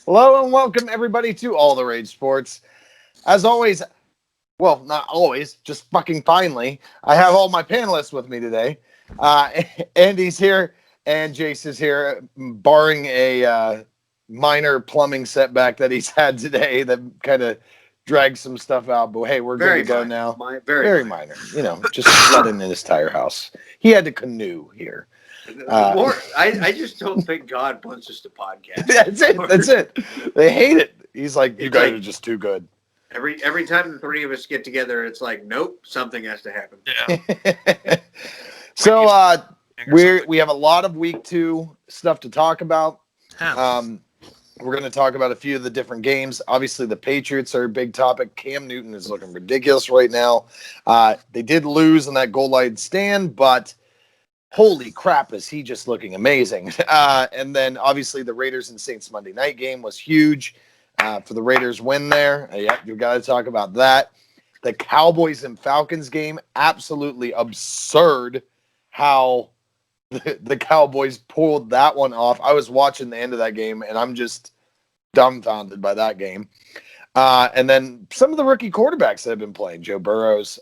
Hello and welcome everybody to All the Rage Sports. As always, well, not always, just fucking finally, I have all my panelists with me today. Andy's here and Jace is here, barring a minor plumbing setback that he's had today that kind of dragged some stuff out. But hey, we're Very good to go minor. now. Very Minor. You know, just flooding in his tire house. He had to canoe here. I just don't think God wants us to podcast. That's it. That's it. They hate it. He's like, you It's guys like- are just too good. Every time the three of us get together, it's like, nope, something has to happen. Yeah. So we have a lot of week 2 stuff to talk about. Yeah. We're going to talk about a few of the different games. Obviously, the Patriots are a big topic. Cam Newton is looking ridiculous right now. They did lose in that goal line stand, but holy crap, is he just looking amazing. And then, obviously, the Raiders and Saints Monday night game was huge for the Raiders win there. Yeah, you've got to talk about that. The Cowboys and Falcons game, absolutely absurd how the Cowboys pulled that one off. I was watching the end of that game, and I'm just dumbfounded by that game. And then some of the rookie quarterbacks that have been playing. Joe Burrows,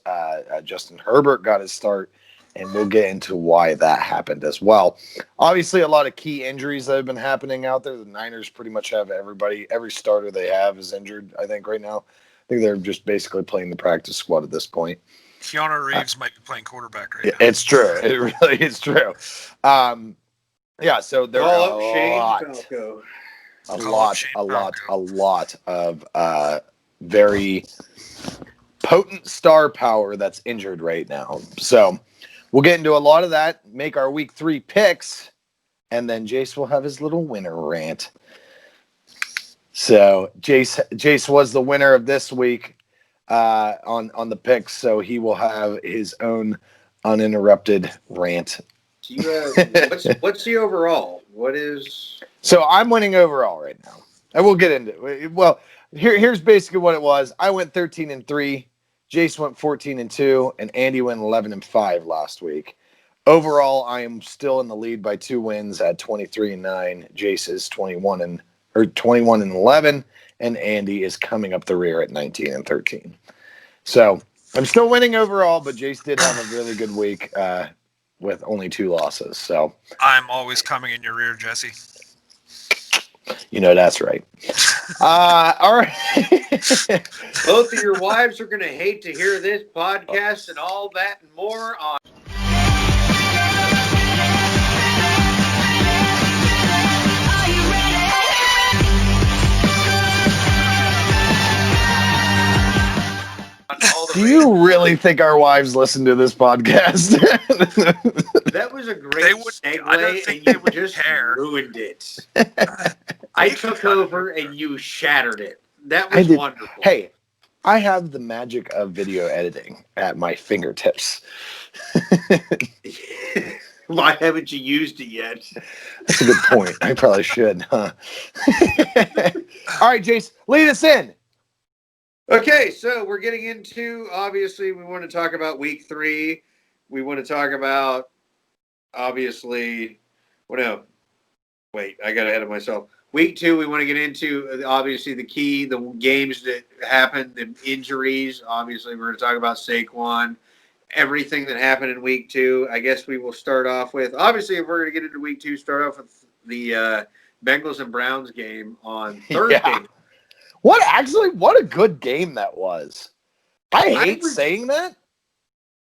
Justin Herbert got his start, and we'll get into why that happened as well. Obviously, a lot of key injuries that have been happening out there. The Niners pretty much have every starter they have is injured, I think, right now. I think they're just basically playing the practice squad at this point. Keanu Reeves might be playing quarterback right now. It's true. It really is true. Yeah, so there Call are up a Shane lot, Falco. a lot of very potent star power that's injured right now. So we'll get into a lot of that, make our week 3 picks, and then Jace will have his little winner rant. So Jace was the winner of this week on the picks, so he will have his own uninterrupted rant. What's the overall? What is? So I'm winning overall right now. And we'll get into it. Well, here's basically what it was. I went 13-3. Jace went 14-2, and Andy went 11-5 last week. Overall, I am still in the lead by 2 wins at 23-9. Jace is 21-11, and Andy is coming up the rear at 19-13. So I'm still winning overall, but Jace did have a really good week with only 2 losses. So I'm always coming in your rear, Jesse. you know that's right. All right. Both of your wives are going to hate to hear this podcast and all that and more on. Do you really think our wives listen to this podcast? That was a great They would- segue, I don't think and they you would just care. ruined it. I took over, and you shattered it. That I was did. wonderful. Hey, I have the magic of video editing at my fingertips. Why haven't you used it yet? That's a good point. I probably should, huh? All right, Jace, lead us in. Okay, so we're getting into, obviously, we want to talk about week 3. We want to talk about, obviously, I got ahead of myself. Week 2, we want to get into, obviously, the games that happened, the injuries. Obviously, we're going to talk about Saquon, everything that happened in week 2. I guess we will start off with, obviously, if we're going to get into week 2, start off with the Bengals and Browns game on Thursday. Yeah. What a good game that was. I hate saying that.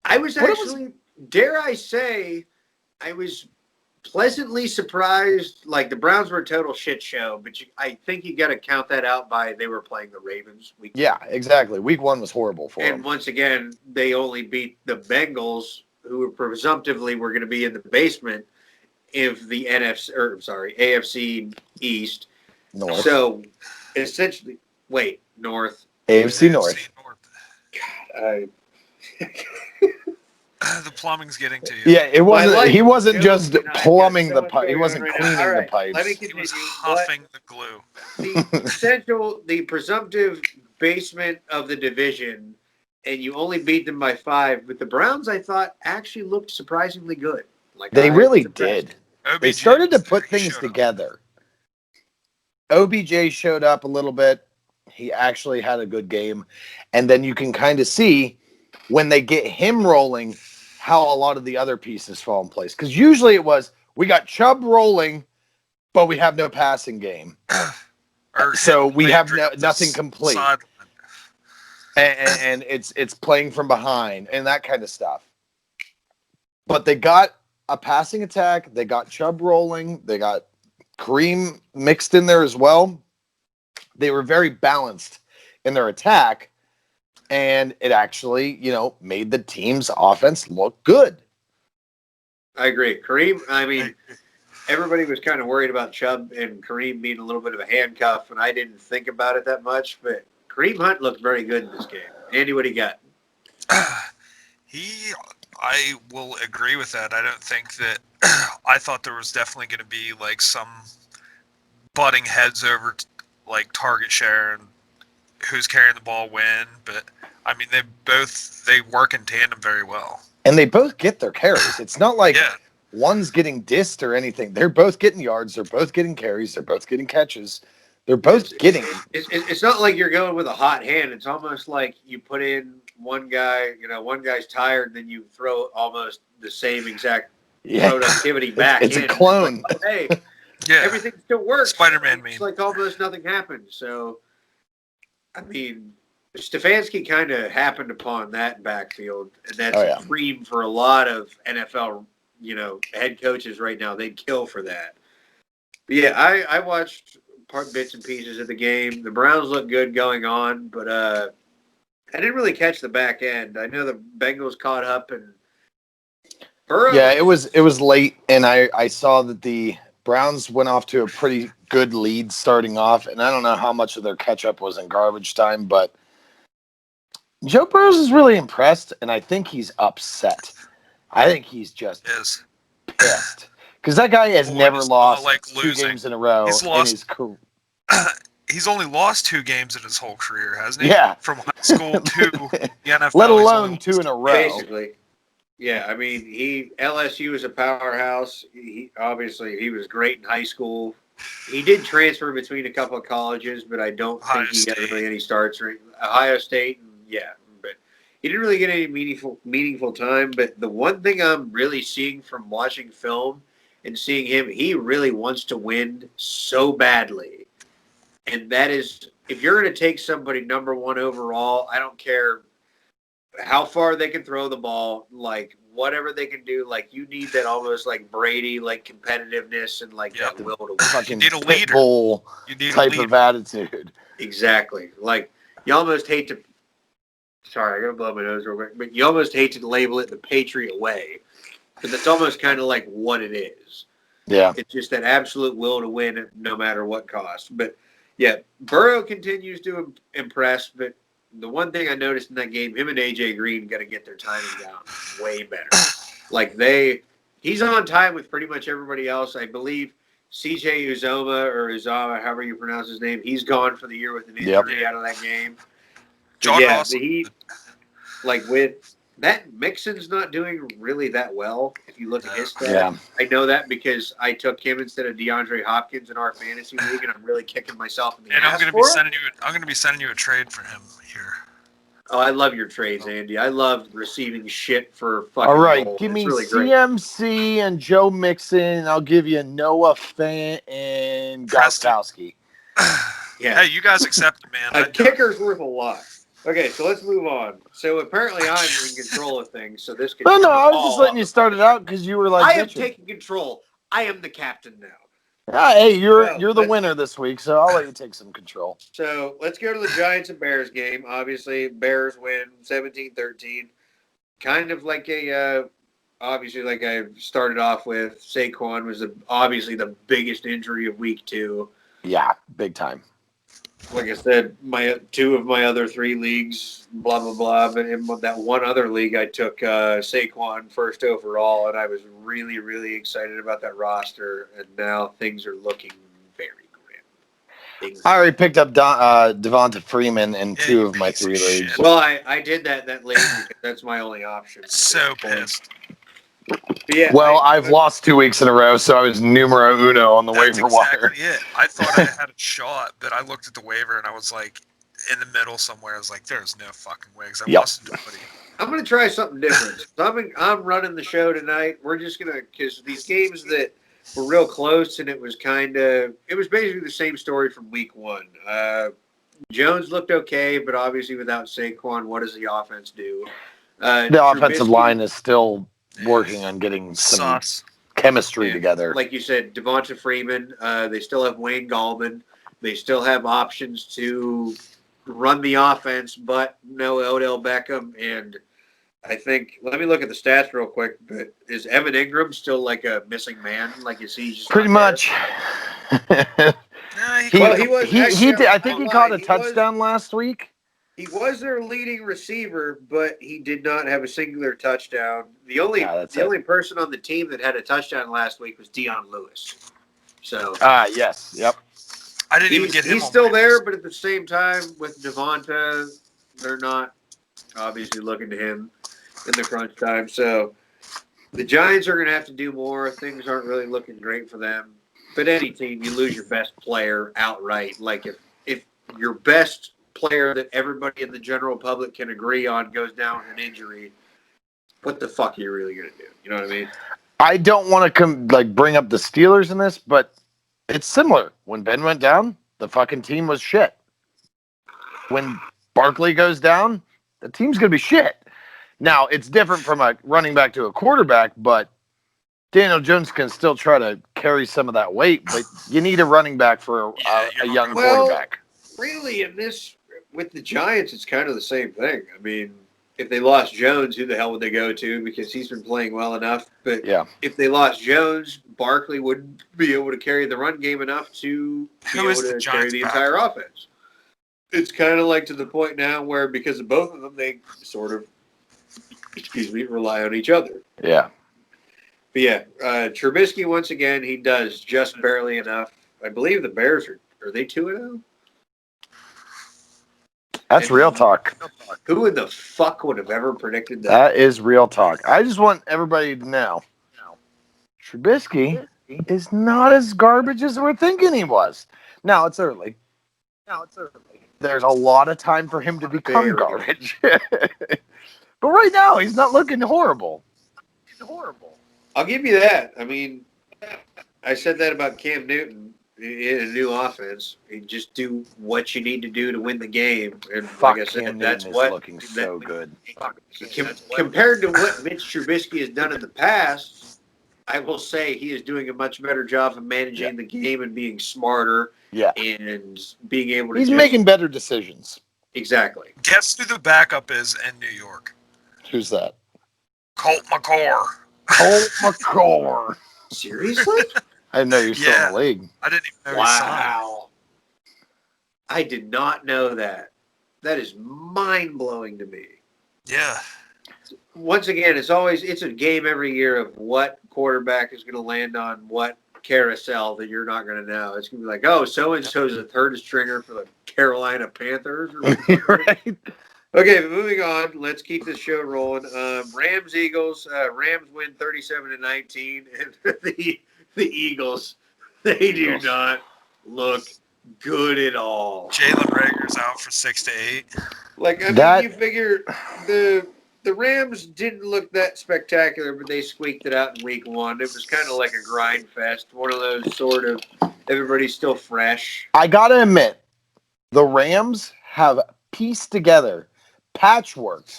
I was actually, dare I say, I was pleasantly surprised. Like, the Browns were a total shit show, but I think you got to count that out by they were playing the Ravens. Yeah, exactly. Week 1 was horrible for them. And once again, they only beat the Bengals, who were presumptively were going to be in the basement of the AFC East. North. So, essentially, North. AFC North. The plumbing's getting to you. Yeah, it wasn't. He wasn't just plumbing the pipe. He wasn't right cleaning the pipes. Let me He continue. was huffing the glue. The presumptive basement of the division, and you only beat them by 5. But the Browns, I thought, actually looked surprisingly good. Like They I really was impressed. did. OBJ They started to was put there. He things showed up. together. OBJ showed up a little bit. He actually had a good game. And then you can kind of see when they get him rolling how a lot of the other pieces fall in place. Because usually it was, we got Chubb rolling, but we have no passing game. So we have nothing complete. And it's playing from behind and that kind of stuff. But they got a passing attack. They got Chubb rolling. They got Kareem mixed in there as well. They were very balanced in their attack. And it actually, made the team's offense look good. I agree. Kareem, I mean, everybody was kind of worried about Chubb and Kareem being a little bit of a handcuff, and I didn't think about it that much, but Kareem Hunt looked very good in this game. Andy, what do you got? I will agree with that. I don't think that I thought there was definitely going to be like some butting heads over like target share and who's carrying the ball when, but I mean they work in tandem very well. And they both get their carries. It's not like one's getting dissed or anything. They're both getting yards. They're both getting carries. They're both getting catches. They're both getting. It's not like you're going with a hot hand. It's almost like you put in one guy, one guy's tired, and then you throw almost the same exact productivity back. It's a clone. Like, hey, everything still works. Spider-Man meme. It's like almost nothing happened. So, I mean, Stefanski kind of happened upon that backfield, and that's a dream for a lot of NFL, head coaches right now. They'd kill for that. But yeah, I watched bits and pieces of the game. The Browns looked good going on, but I didn't really catch the back end. I know the Bengals caught up and Burrow. Yeah, it was late, and I saw that the Browns went off to a pretty good lead starting off, and I don't know how much of their catch-up was in garbage time, but Joe Burrow is really impressed, and I think he's upset. I think he's just pissed. Because that guy has never lost two games in a row in his career. He's only lost 2 games in his whole career, hasn't he? Yeah. From high school to the NFL. Let alone 2 in a row. Basically. Yeah, I mean, LSU is a powerhouse. He was great in high school. He did transfer between a couple of colleges, but I don't think he got really any starts. Ohio State, but he didn't really get any meaningful time. But the one thing I'm really seeing from watching film and seeing him, he really wants to win so badly. And that is, if you're going to take somebody number 1 overall, I don't care how far they can throw the ball, like whatever they can do, like you need that almost like Brady, like competitiveness and like that will to win. Fucking you need a leader. Bull type of attitude. Exactly. Like you almost hate to. Sorry, I gotta blow my nose real quick, but you almost hate to label it the Patriot way, but that's almost kind of like what it is. Yeah, it's just that absolute will to win, no matter what cost. But yeah, Burrow continues to impress, but the one thing I noticed in that game, him and AJ Green got to get their timing down way better. Like he's on time with pretty much everybody else. I believe CJ Uzama, however you pronounce his name, he's gone for the year with an injury out of that game. John Ross. With that, Mixon's not doing really that well. If you look at his stats, yeah. I know that because I took him instead of DeAndre Hopkins in our fantasy league, and I'm really kicking myself in the ass. I'm going to be sending you a trade for him here. Oh, I love your trades, Andy. I love receiving shit for fucking. All right, gold. give It's me really CMC and Joe Mixon, and I'll give you Noah Fant and Gostkowski. Yeah. Hey, you guys accept it, man. A kicker's worth a lot. Okay, so let's move on. So apparently I'm in control of things, so this could... No, I was just letting you start it out because you were like... I am taking control. I am the captain now. Hey, you're the winner this week, so I'll let you take some control. So let's go to the Giants and Bears game. Obviously, Bears win 17-13. Kind of like obviously, like I started off with, Saquon was obviously the biggest injury of week 2. Yeah, big time. Like I said, 2 of my other 3 leagues, blah, blah, blah. But in that one other league, I took Saquon first overall, and I was really, really excited about that roster. And now things are looking very grim. I already picked up Devonta Freeman in 2 of my 3 leagues. Well, I did that league because that's my only option. So pissed. Yeah, Well, I've lost 2 weeks in a row, so I was numero uno on the That's waiver wire. exactly it. I thought I had a shot, but I looked at the waiver and I was like, in the middle somewhere. I was like, there's no fucking way because I Yep. lost to nobody. I'm going to try something different. I'm running the show tonight. We're just going to, because these games that were real close and it was basically the same story from week one. Jones looked okay, but obviously without Saquon, what does the offense do? The offensive Trubisky, line is still working on getting some Sus. chemistry together. like you said, Devonta Freeman. They still have Wayne Gallman. They still have options to run the offense, but no Odell Beckham. And I think, let me look at the stats real quick. But is Evan Ingram still like a missing man? Like, is he just Pretty much. He was. He did. I think he caught a He touchdown last week. He was their leading receiver, but he did not have a singular touchdown. The only person on the team that had a touchdown last week was Dion Lewis. So yes, yep. I didn't even get him. He's still there, but at the same time, with Devonta, they're not obviously looking to him in the crunch time. So the Giants are going to have to do more. Things aren't really looking great for them. But any team, you lose your best player outright. Like if your best player that everybody in the general public can agree on goes down with an injury, what the fuck are you really going to do? You know what I mean? I don't want to bring up the Steelers in this, but it's similar. When Ben went down, the fucking team was shit. When Barkley goes down, the team's going to be shit. Now, it's different from a running back to a quarterback, but Daniel Jones can still try to carry some of that weight, but you need a running back for a young quarterback. Really, with the Giants, it's kind of the same thing. I mean, if they lost Jones, who the hell would they go to? Because he's been playing well enough. But if they lost Jones, Barkley wouldn't be able to carry the run game enough to be able to carry the entire offense. It's kind of like to the point now where, because of both of them, they sort of, rely on each other. Yeah. But yeah, Trubisky, once again, he does just barely enough. I believe the Bears are they 2-0? That's real talk. Who in the fuck would have ever predicted that? That is real talk. I just want everybody to know Trubisky is not as garbage as we're thinking he was. Now it's early. There's a lot of time for him to become garbage. But right now, he's not looking horrible. I'll give you that. I mean, I said that about Cam Newton in a new offense. You just do what you need to do to win the game. And Fuck, like I said, Cam that's Newton what is looking so good. Compared to what Mitch Trubisky has done in the past, I will say he is doing a much better job of managing the game and being smarter. Yeah. And being able to. He's making better decisions. Exactly. Guess who the backup is in New York? Who's that? Colt McCoy. Colt McCoy. Seriously? I didn't know you were still in the league. I didn't even know. Wow. I did not know that. That is mind-blowing to me. Yeah. Once again, it's a game every year of what quarterback is going to land on what carousel that you're not going to know. It's going to be like, oh, so-and-so's a third stringer for the Carolina Panthers. Right. Okay, moving on. Let's keep this show rolling. Rams, Eagles. Rams win 37-19. And the Eagles, they do not look good at all. Jalen Rager's out for 6 to 8. Like, I mean, you figure the Rams didn't look that spectacular, but they squeaked it out in week one. It was kind of like a grind fest. One of those sort of everybody's still fresh. I got to admit, the Rams have pieced together, patchwork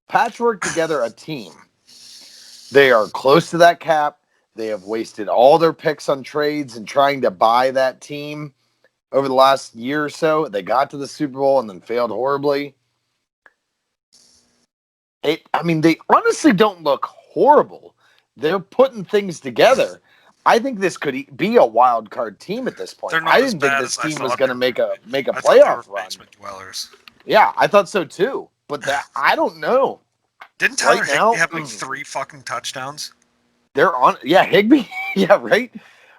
together a team. They are close to that cap. They have wasted all their picks on trades and trying to buy that team over the last year or so. They got to the Super Bowl and then failed horribly. They honestly don't look horrible. They're putting things together. I think this could be a wild card team at this point. I didn't think this team was going to make a playoff run. Dwellers. Yeah, I thought so too. But I don't know. Didn't Tyler Higbee have like 3 fucking touchdowns? Higbee. Yeah, right.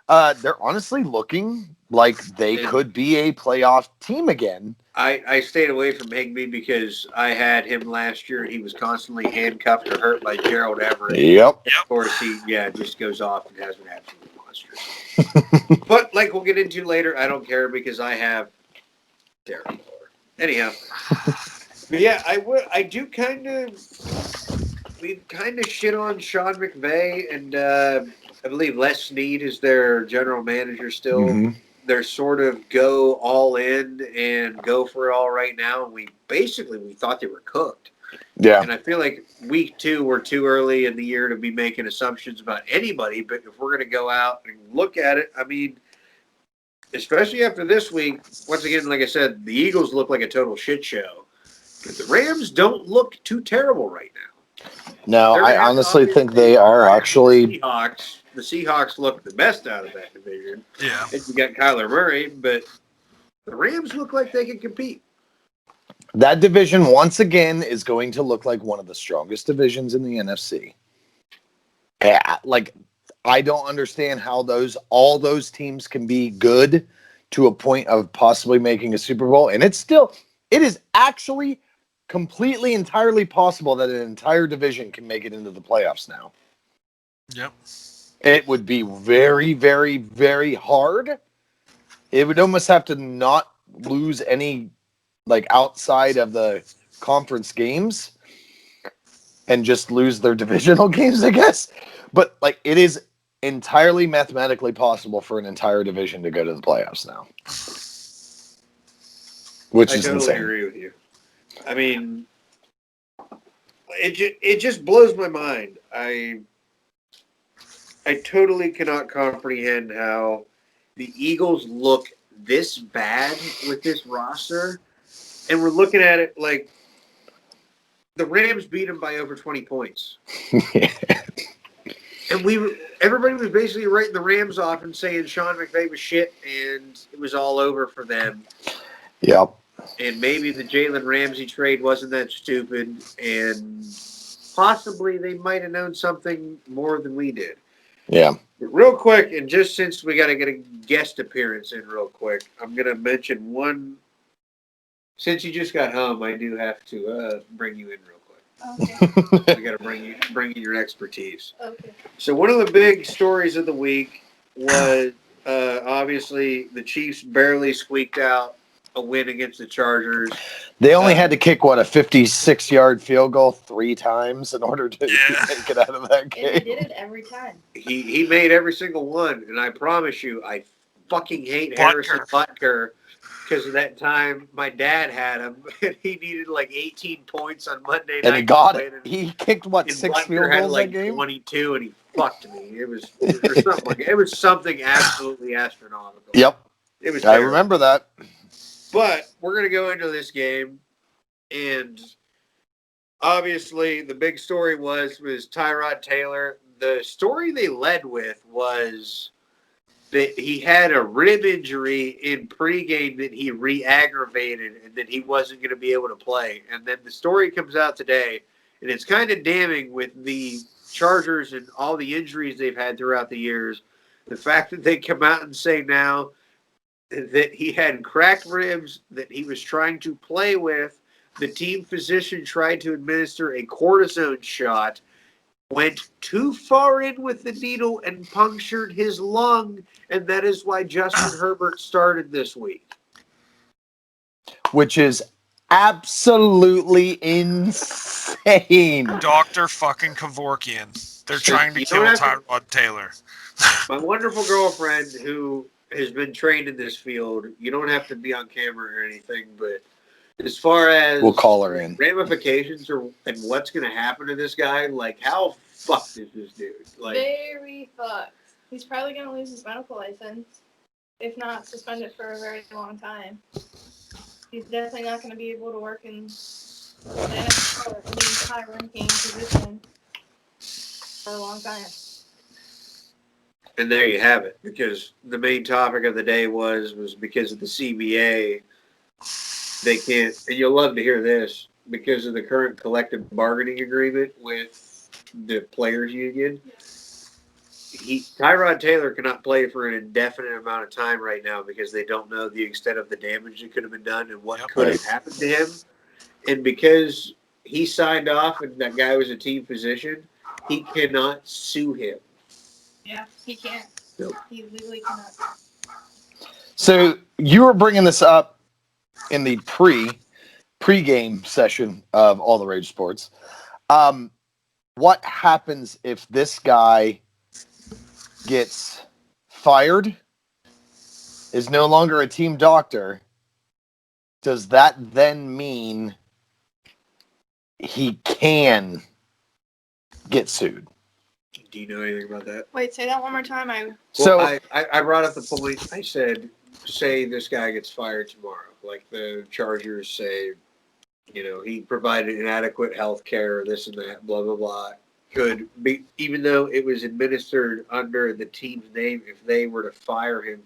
They're honestly looking like they could be a playoff team again. I stayed away from Higbee because I had him last year. He was constantly handcuffed or hurt by Gerald Everett. Yep. Of course, he just goes off and has an absolute monster. But like we'll get into later, I don't care because I have Derek Moore. Anyhow, but yeah, I do kind of. We kind of shit on Sean McVay, and I believe Les Snead is their general manager still. Mm-hmm. They're sort of go all in and go for it all right now. And we thought they were cooked. Yeah. And I feel like week 2, we're too early in the year to be making assumptions about anybody. But if we're going to go out and look at it, I mean, especially after this week, once again, like I said, the Eagles look like a total shit show. But the Rams don't look too terrible right now. No, I honestly think they are actually. The Seahawks look the best out of that division. Yeah. And you got Kyler Murray, but the Rams look like they can compete. That division, once again, is going to look like one of the strongest divisions in the NFC. Yeah, like, I don't understand how all those teams can be good to a point of possibly making a Super Bowl. And it is actually completely, entirely possible that an entire division can make it into the playoffs now. Yep. It would be very, very, very hard. It would almost have to not lose any, like, outside of the conference games and just lose their divisional games, I guess. But, like, it is entirely mathematically possible for an entire division to go to the playoffs now. Which is totally insane. agree with you. I mean, it just blows my mind. I totally cannot comprehend how the Eagles look this bad with this roster. And we're looking at it like the Rams beat them by over 20 points. And everybody was basically writing the Rams off and saying Sean McVay was shit and it was all over for them. Yep. And maybe the Jalen Ramsey trade wasn't that stupid, and possibly they might have known something more than we did. Yeah. But real quick, and just since we got to get a guest appearance in real quick, I'm going to mention one. Since you just got home, I do have to bring you in real quick. Okay. We got to bring in your expertise. Okay. So one of the big stories of the week was obviously the Chiefs barely squeaked out a win against the Chargers. They only had to kick, a 56-yard field goal 3 times in order to make it out of that game. And he did it every time. He made every single one, and I promise you, I fucking hate Harrison Butker because of that time my dad had him, and he needed like 18 points on Monday night. And he got it. He kicked, 6 field goals like that game? 22, and he fucked me. It was something like it was something absolutely astronomical. Yep. It was I terrible. remember that. But we're going to go into this game, and obviously the big story was Tyrod Taylor. The story they led with was that he had a rib injury in pregame that he re-aggravated and that he wasn't going to be able to play. And then the story comes out today, and it's kind of damning with the Chargers and all the injuries they've had throughout the years. The fact that they come out and say now that he had cracked ribs that he was trying to play with. The team physician tried to administer a cortisone shot, went too far in with the needle and punctured his lung, and that is why Justin Herbert started this week. Which is absolutely insane. Dr. fucking Kevorkian. They're trying to kill Tyrod Taylor. My wonderful girlfriend, who has been trained in this field, you don't have to be on camera or anything, but as far as we'll call her in ramifications and what's going to happen to this guy, like how fucked is this dude? Like very fucked. He's probably going to lose his medical license, if not suspended for a very long time. He's definitely not going to be able to work in the NFL or any high-ranking position for a long time. And there you have it, because the main topic of the day was because of the CBA, they can't, and you'll love to hear this, because of the current collective bargaining agreement with the players union, Tyrod Taylor cannot play for an indefinite amount of time right now because they don't know the extent of the damage that could have been done and what could have happened to him. And because he signed off and that guy was a team physician, he cannot sue him. Yeah, he can't. Nope. He legally cannot. So you were bringing this up in the pre-game session of All the Rage Sports. What happens if this guy gets fired, is no longer a team doctor? Does that then mean he can get sued? Do you know anything about that? Wait, say that one more time. I brought up the point. I said, say this guy gets fired tomorrow. Like the Chargers say, he provided inadequate health care, this and that, blah, blah, blah. Could be, even though it was administered under the team's name, if they were to fire him,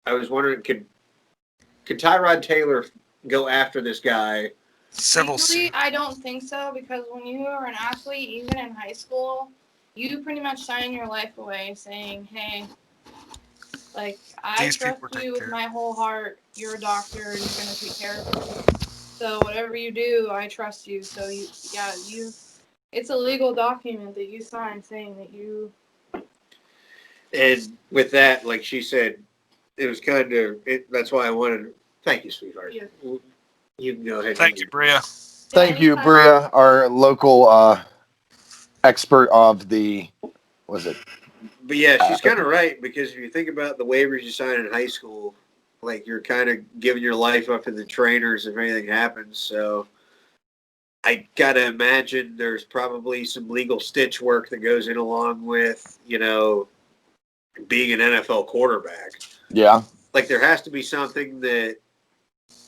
I was wondering, could Tyrod Taylor go after this guy? Legally, I don't think so, because when you are an athlete, even in high school, you pretty much sign your life away saying, hey, like, I trust you with my whole heart. You're a doctor. You're going to take care of me. So whatever you do, I trust you. So it's a legal document that you sign saying that you. And with that, like she said, it was kind of, that's why I wanted, thank you, sweetheart. Yeah. You can go ahead. Thank you, Bria. Thank you, Bria, our local expert of the, was it? But yeah, she's kind of right, because if you think about the waivers you sign in high school, like you're kind of giving your life up to the trainers if anything happens. So I got to imagine there's probably some legal stitch work that goes in along with, being an NFL quarterback. Yeah. Like there has to be something that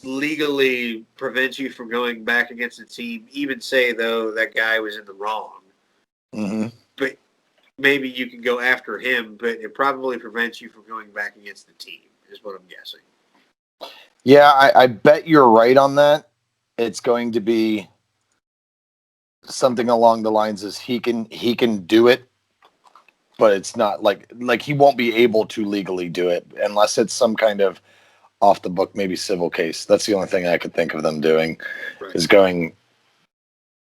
legally prevents you from going back against the team, even say, though, that guy was in the wrong. Mm-hmm. But maybe you can go after him, but it probably prevents you from going back against the team, is what I'm guessing. Yeah, I bet you're right on that. It's going to be something along the lines as he can do it, but it's not like he won't be able to legally do it unless it's some kind of off the book, maybe civil case. That's the only thing I could think of them doing, right, is going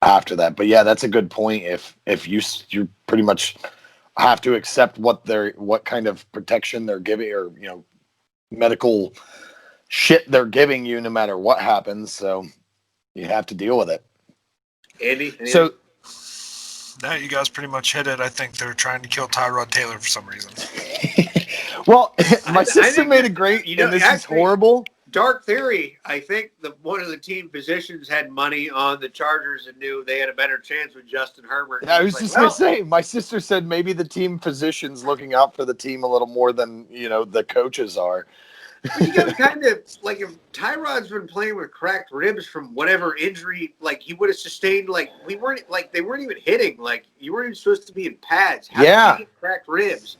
after that. But yeah, that's a good point. If you pretty much have to accept what kind of protection they're giving, or medical shit they're giving you, no matter what happens. So you have to deal with it. Andy? So no, you guys pretty much hit it. I think they're trying to kill Tyrod Taylor for some reason. Well, my sister made a great, and this is horrible. Dark theory. I think one of the team physicians had money on the Chargers and knew they had a better chance with Justin Herbert. Yeah, I was just going to say, my sister said maybe the team physician's looking out for the team a little more than, the coaches are. But you got to kind of, like, if Tyrod's been playing with cracked ribs from whatever injury, like, he would have sustained, like, they weren't even hitting. Like, you weren't even supposed to be in pads. How did you get cracked ribs?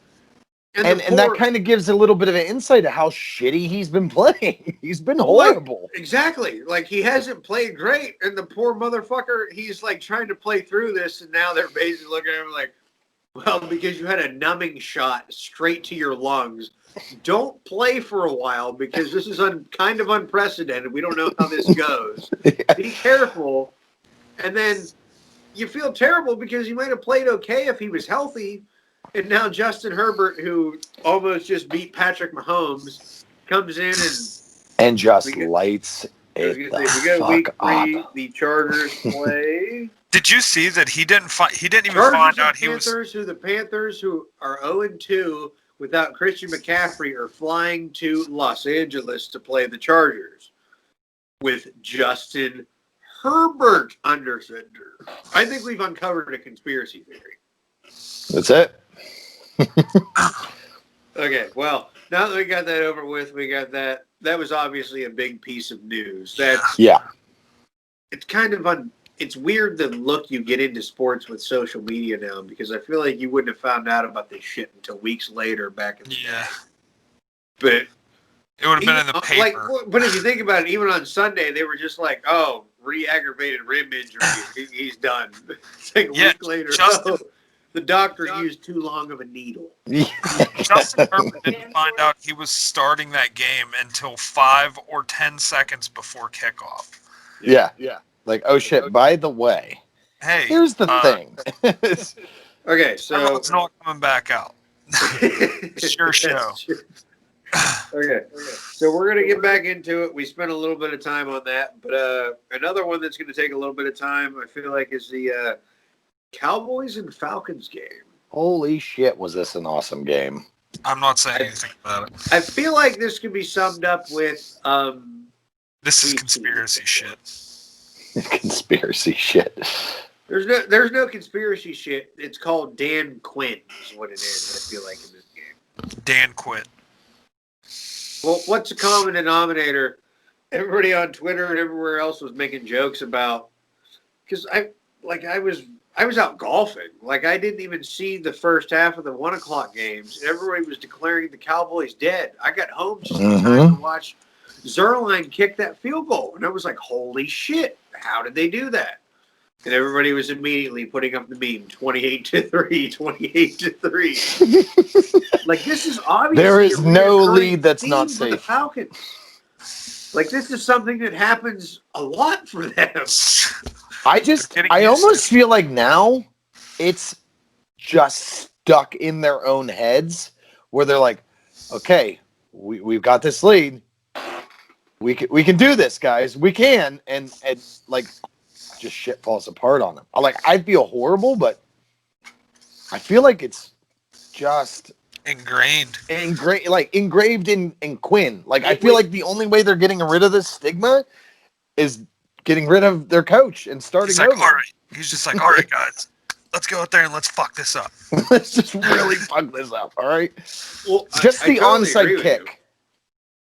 And that kind of gives a little bit of an insight to how shitty he's been playing. He's been horrible. Like, exactly. Like, he hasn't played great, and the poor motherfucker, he's, like, trying to play through this, and now they're basically looking at him like, well, because you had a numbing shot straight to your lungs, don't play for a while because this is kind of unprecedented. We don't know how this goes. Be careful. And then you feel terrible because you might have played okay if he was healthy. And now Justin Herbert, who almost just beat Patrick Mahomes, comes in and just lights it we go week 3, the Chargers play. Did you see that he didn't even find out he was... The Panthers, who are 0-2 without Christian McCaffrey, are flying to Los Angeles to play the Chargers with Justin Herbert under center. I think we've uncovered a conspiracy theory. That's it. Okay, well, now that we got that over with, we got that. That was obviously a big piece of news. It's kind of it's weird the look you get into sports with social media now, because I feel like you wouldn't have found out about this shit until weeks later back in the day. But it would have been in the paper. But if you think about it, even on Sunday, they were just like, oh, re-aggravated rib injury. He's done. It's like a week later. the doctor used too long of a needle. Justin Herbert didn't find out he was starting that game until 5 or 10 seconds before kickoff. Yeah. Like, oh shit, by the way, Hey, here's the thing. Okay, so it's not coming back out. Sure show. Okay, so we're gonna get back into it. We spent a little bit of time on that, but another one that's gonna take a little bit of time, I feel like, is the Cowboys and Falcons game. Holy shit, was this an awesome game. I'm not saying anything about it. I feel like this could be summed up with This is conspiracy shit. Conspiracy shit. There's no conspiracy shit. It's called Dan Quinn is what it is, I feel like, in this game. Dan quit. Well, what's the common denominator? Everybody on Twitter and everywhere else was making jokes about, because I was out golfing. Like, I didn't even see the first half of the 1 o'clock games. Everybody was declaring the Cowboys dead. I got home just in time to watch Zerline kick that field goal, and I was like, "Holy shit! How did they do that?" And everybody was immediately putting up the meme, 28-3, 28-3. Like, this is obviously There is no lead that's theme not for the safe. Falcons. Like, this is something that happens a lot for them. I almost feel like now it's just stuck in their own heads where they're like, okay, we've got this lead. We can do this, guys. We can. And like, just shit falls apart on them. I feel horrible, but I feel like it's just Ingrained, engraved in Quinn. Like, I feel like the only way they're getting rid of this stigma is getting rid of their coach and starting he's like, over. all right. He's just like, all right, guys, let's go out there and let's fuck this up. Let's just really fuck this up, all right? Well, Just I the totally agree onside with kick.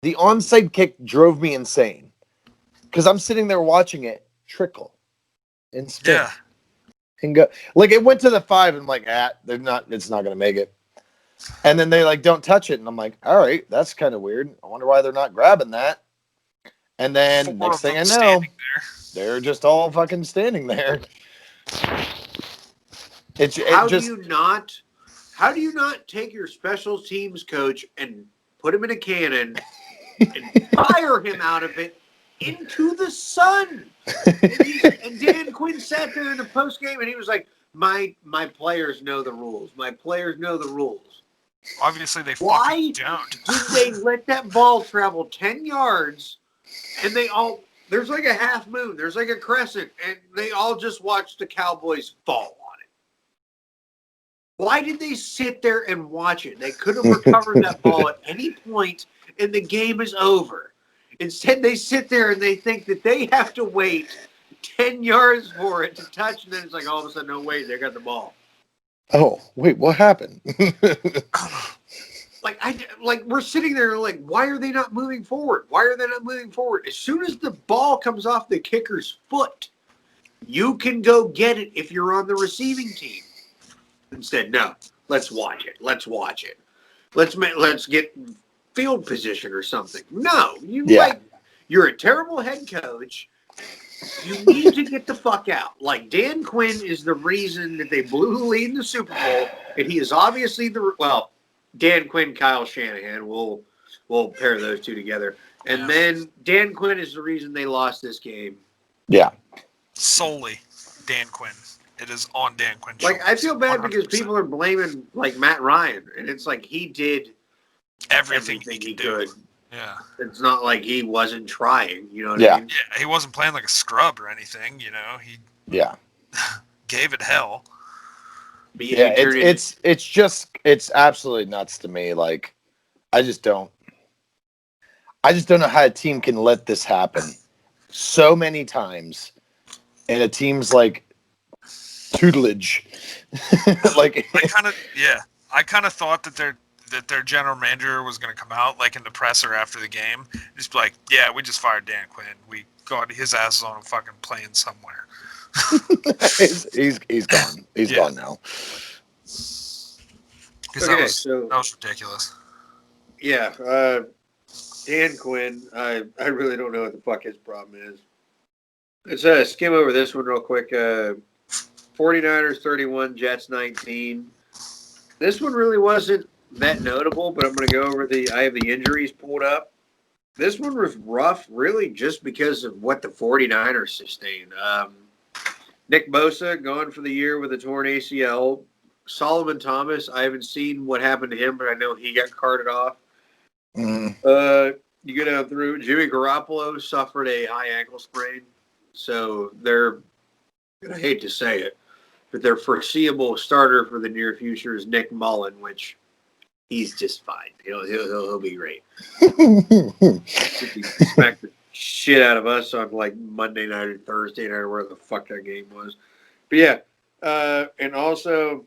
The onside kick drove me insane because I'm sitting there watching it trickle and spin Yeah. and go. Like, it went to the 5 and I'm like, it's not going to make it. And then they don't touch it. And I'm like, all right, that's kind of weird. I wonder why they're not grabbing that. And then next thing I know, they're just all fucking standing there. How do you not take your special teams coach and put him in a cannon and fire him out of it into the sun? And Dan Quinn sat there in the post game and he was like, my players know the rules. My players know the rules. Obviously, they Why fucking don't. did they let that ball travel 10 yards and there's like a half moon, there's like a crescent, and they all just watched the Cowboys fall on it? Why did they sit there and watch it? They could have recovered that ball at any point and the game is over. Instead, they sit there and they think that they have to wait 10 yards for it to touch, and then it's like all of a sudden, no, wait, they got the ball. Oh, wait, what happened? Like we're sitting there like, why are they not moving forward? Why are they not moving forward? As soon as the ball comes off the kicker's foot, you can go get it if you're on the receiving team. Instead, no, let's watch it. Let's get field position or something. No, you're a terrible head coach. You need to get the fuck out. Like, Dan Quinn is the reason that they blew the lead in the Super Bowl, and he is obviously Dan Quinn, Kyle Shanahan. We'll pair those two together. And then Dan Quinn is the reason they lost this game. Yeah. Solely Dan Quinn. It is on Dan Quinn. Like, I feel bad because people are blaming, like, Matt Ryan, and it's like he did everything he could. Yeah. It's not like he wasn't trying, you know what I mean? Yeah, he wasn't playing like a scrub or anything, you know. He gave it hell. Yeah, it's absolutely nuts to me. Like, I just don't know how a team can let this happen so many times in a team's like tutelage. Like, I kind of thought that their general manager was going to come out like in the presser after the game, just be like, "Yeah, we just fired Dan Quinn. We got his ass on a fucking plane somewhere." he's gone. He's gone now. Okay, that was ridiculous. Yeah, Dan Quinn. I really don't know what the fuck his problem is. Let's skim over this one real quick. 49ers 31, Jets 19. This one really wasn't that notable, but I'm going to go over I have the injuries pulled up. This one was rough, really, just because of what the 49ers sustained. Nick Bosa gone for the year with a torn ACL. Solomon Thomas, I haven't seen what happened to him, but I know he got carted off. You go down through. Jimmy Garoppolo suffered a high ankle sprain. So I hate to say it, but their foreseeable starter for the near future is Nick Mullen, which he's just fine. He'll be great. He smacked the shit out of us on like Monday night or Thursday night or where the fuck that game was. But yeah, and also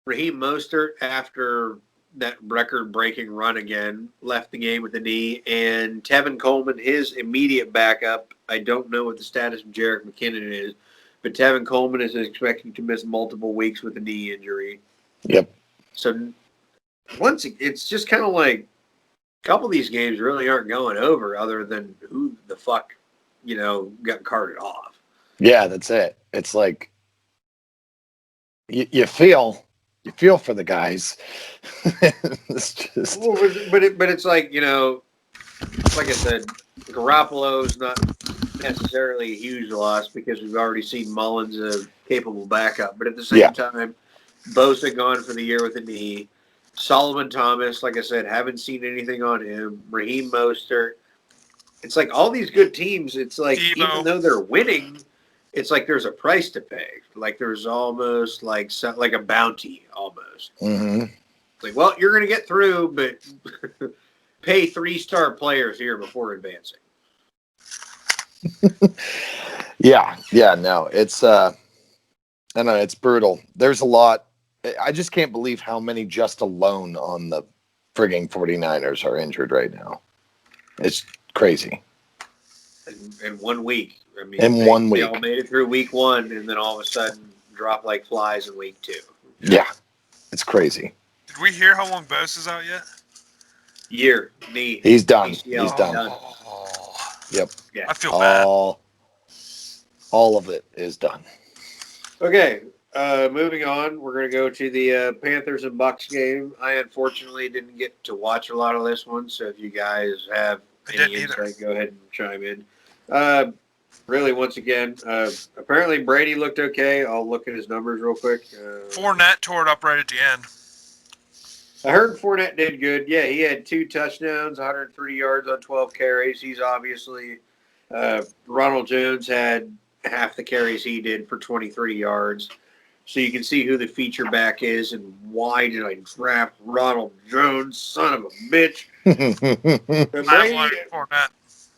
Raheem Mostert, after that record-breaking run again, left the game with a knee. And Tevin Coleman, his immediate backup, I don't know what the status of Jerick McKinnon is, but Tevin Coleman is expecting to miss multiple weeks with a knee injury. Yep. So it's just kind of like a couple of these games really aren't going over other than who the fuck, got carted off. Yeah, that's it. It's like you feel for the guys. It's just but it's like, like I said, Garoppolo's not necessarily a huge loss because we've already seen Mullins a capable backup. But at the same time, Bosa gone for the year with a knee. Solomon Thomas, like I said, haven't seen anything on him. Raheem Mostert. It's like all these good teams, it's like even though they're winning, it's like there's a price to pay. Like there's almost like a bounty almost. Mm-hmm. It's like, well, you're going to get through, but pay 3-star players here before advancing. Yeah, no, it's I know it's brutal. There's a lot. I just can't believe how many just alone on the frigging 49ers are injured right now. It's crazy. In 1 week. I mean, in 1 week. They all made it through week 1 and then all of a sudden drop like flies in week 2. Yeah, it's crazy. Did we hear how long Bose is out yet? Year, knee. He's done. ACL, He's done. Oh. Yep. Yeah. I feel bad. All of it is done. Okay, moving on. We're going to go to the Panthers and Bucks game. I unfortunately didn't get to watch a lot of this one, so if you guys have any insight, go ahead and chime in. Really, once again, apparently Brady looked okay. I'll look at his numbers real quick. Fournette tore it up right at the end. I heard Fournette did good. Yeah, he had 2 touchdowns, 130 yards on 12 carries. He's obviously Ronald Jones had half the carries he did for 23 yards. So you can see who the feature back is and why did I draft Ronald Jones, son of a bitch.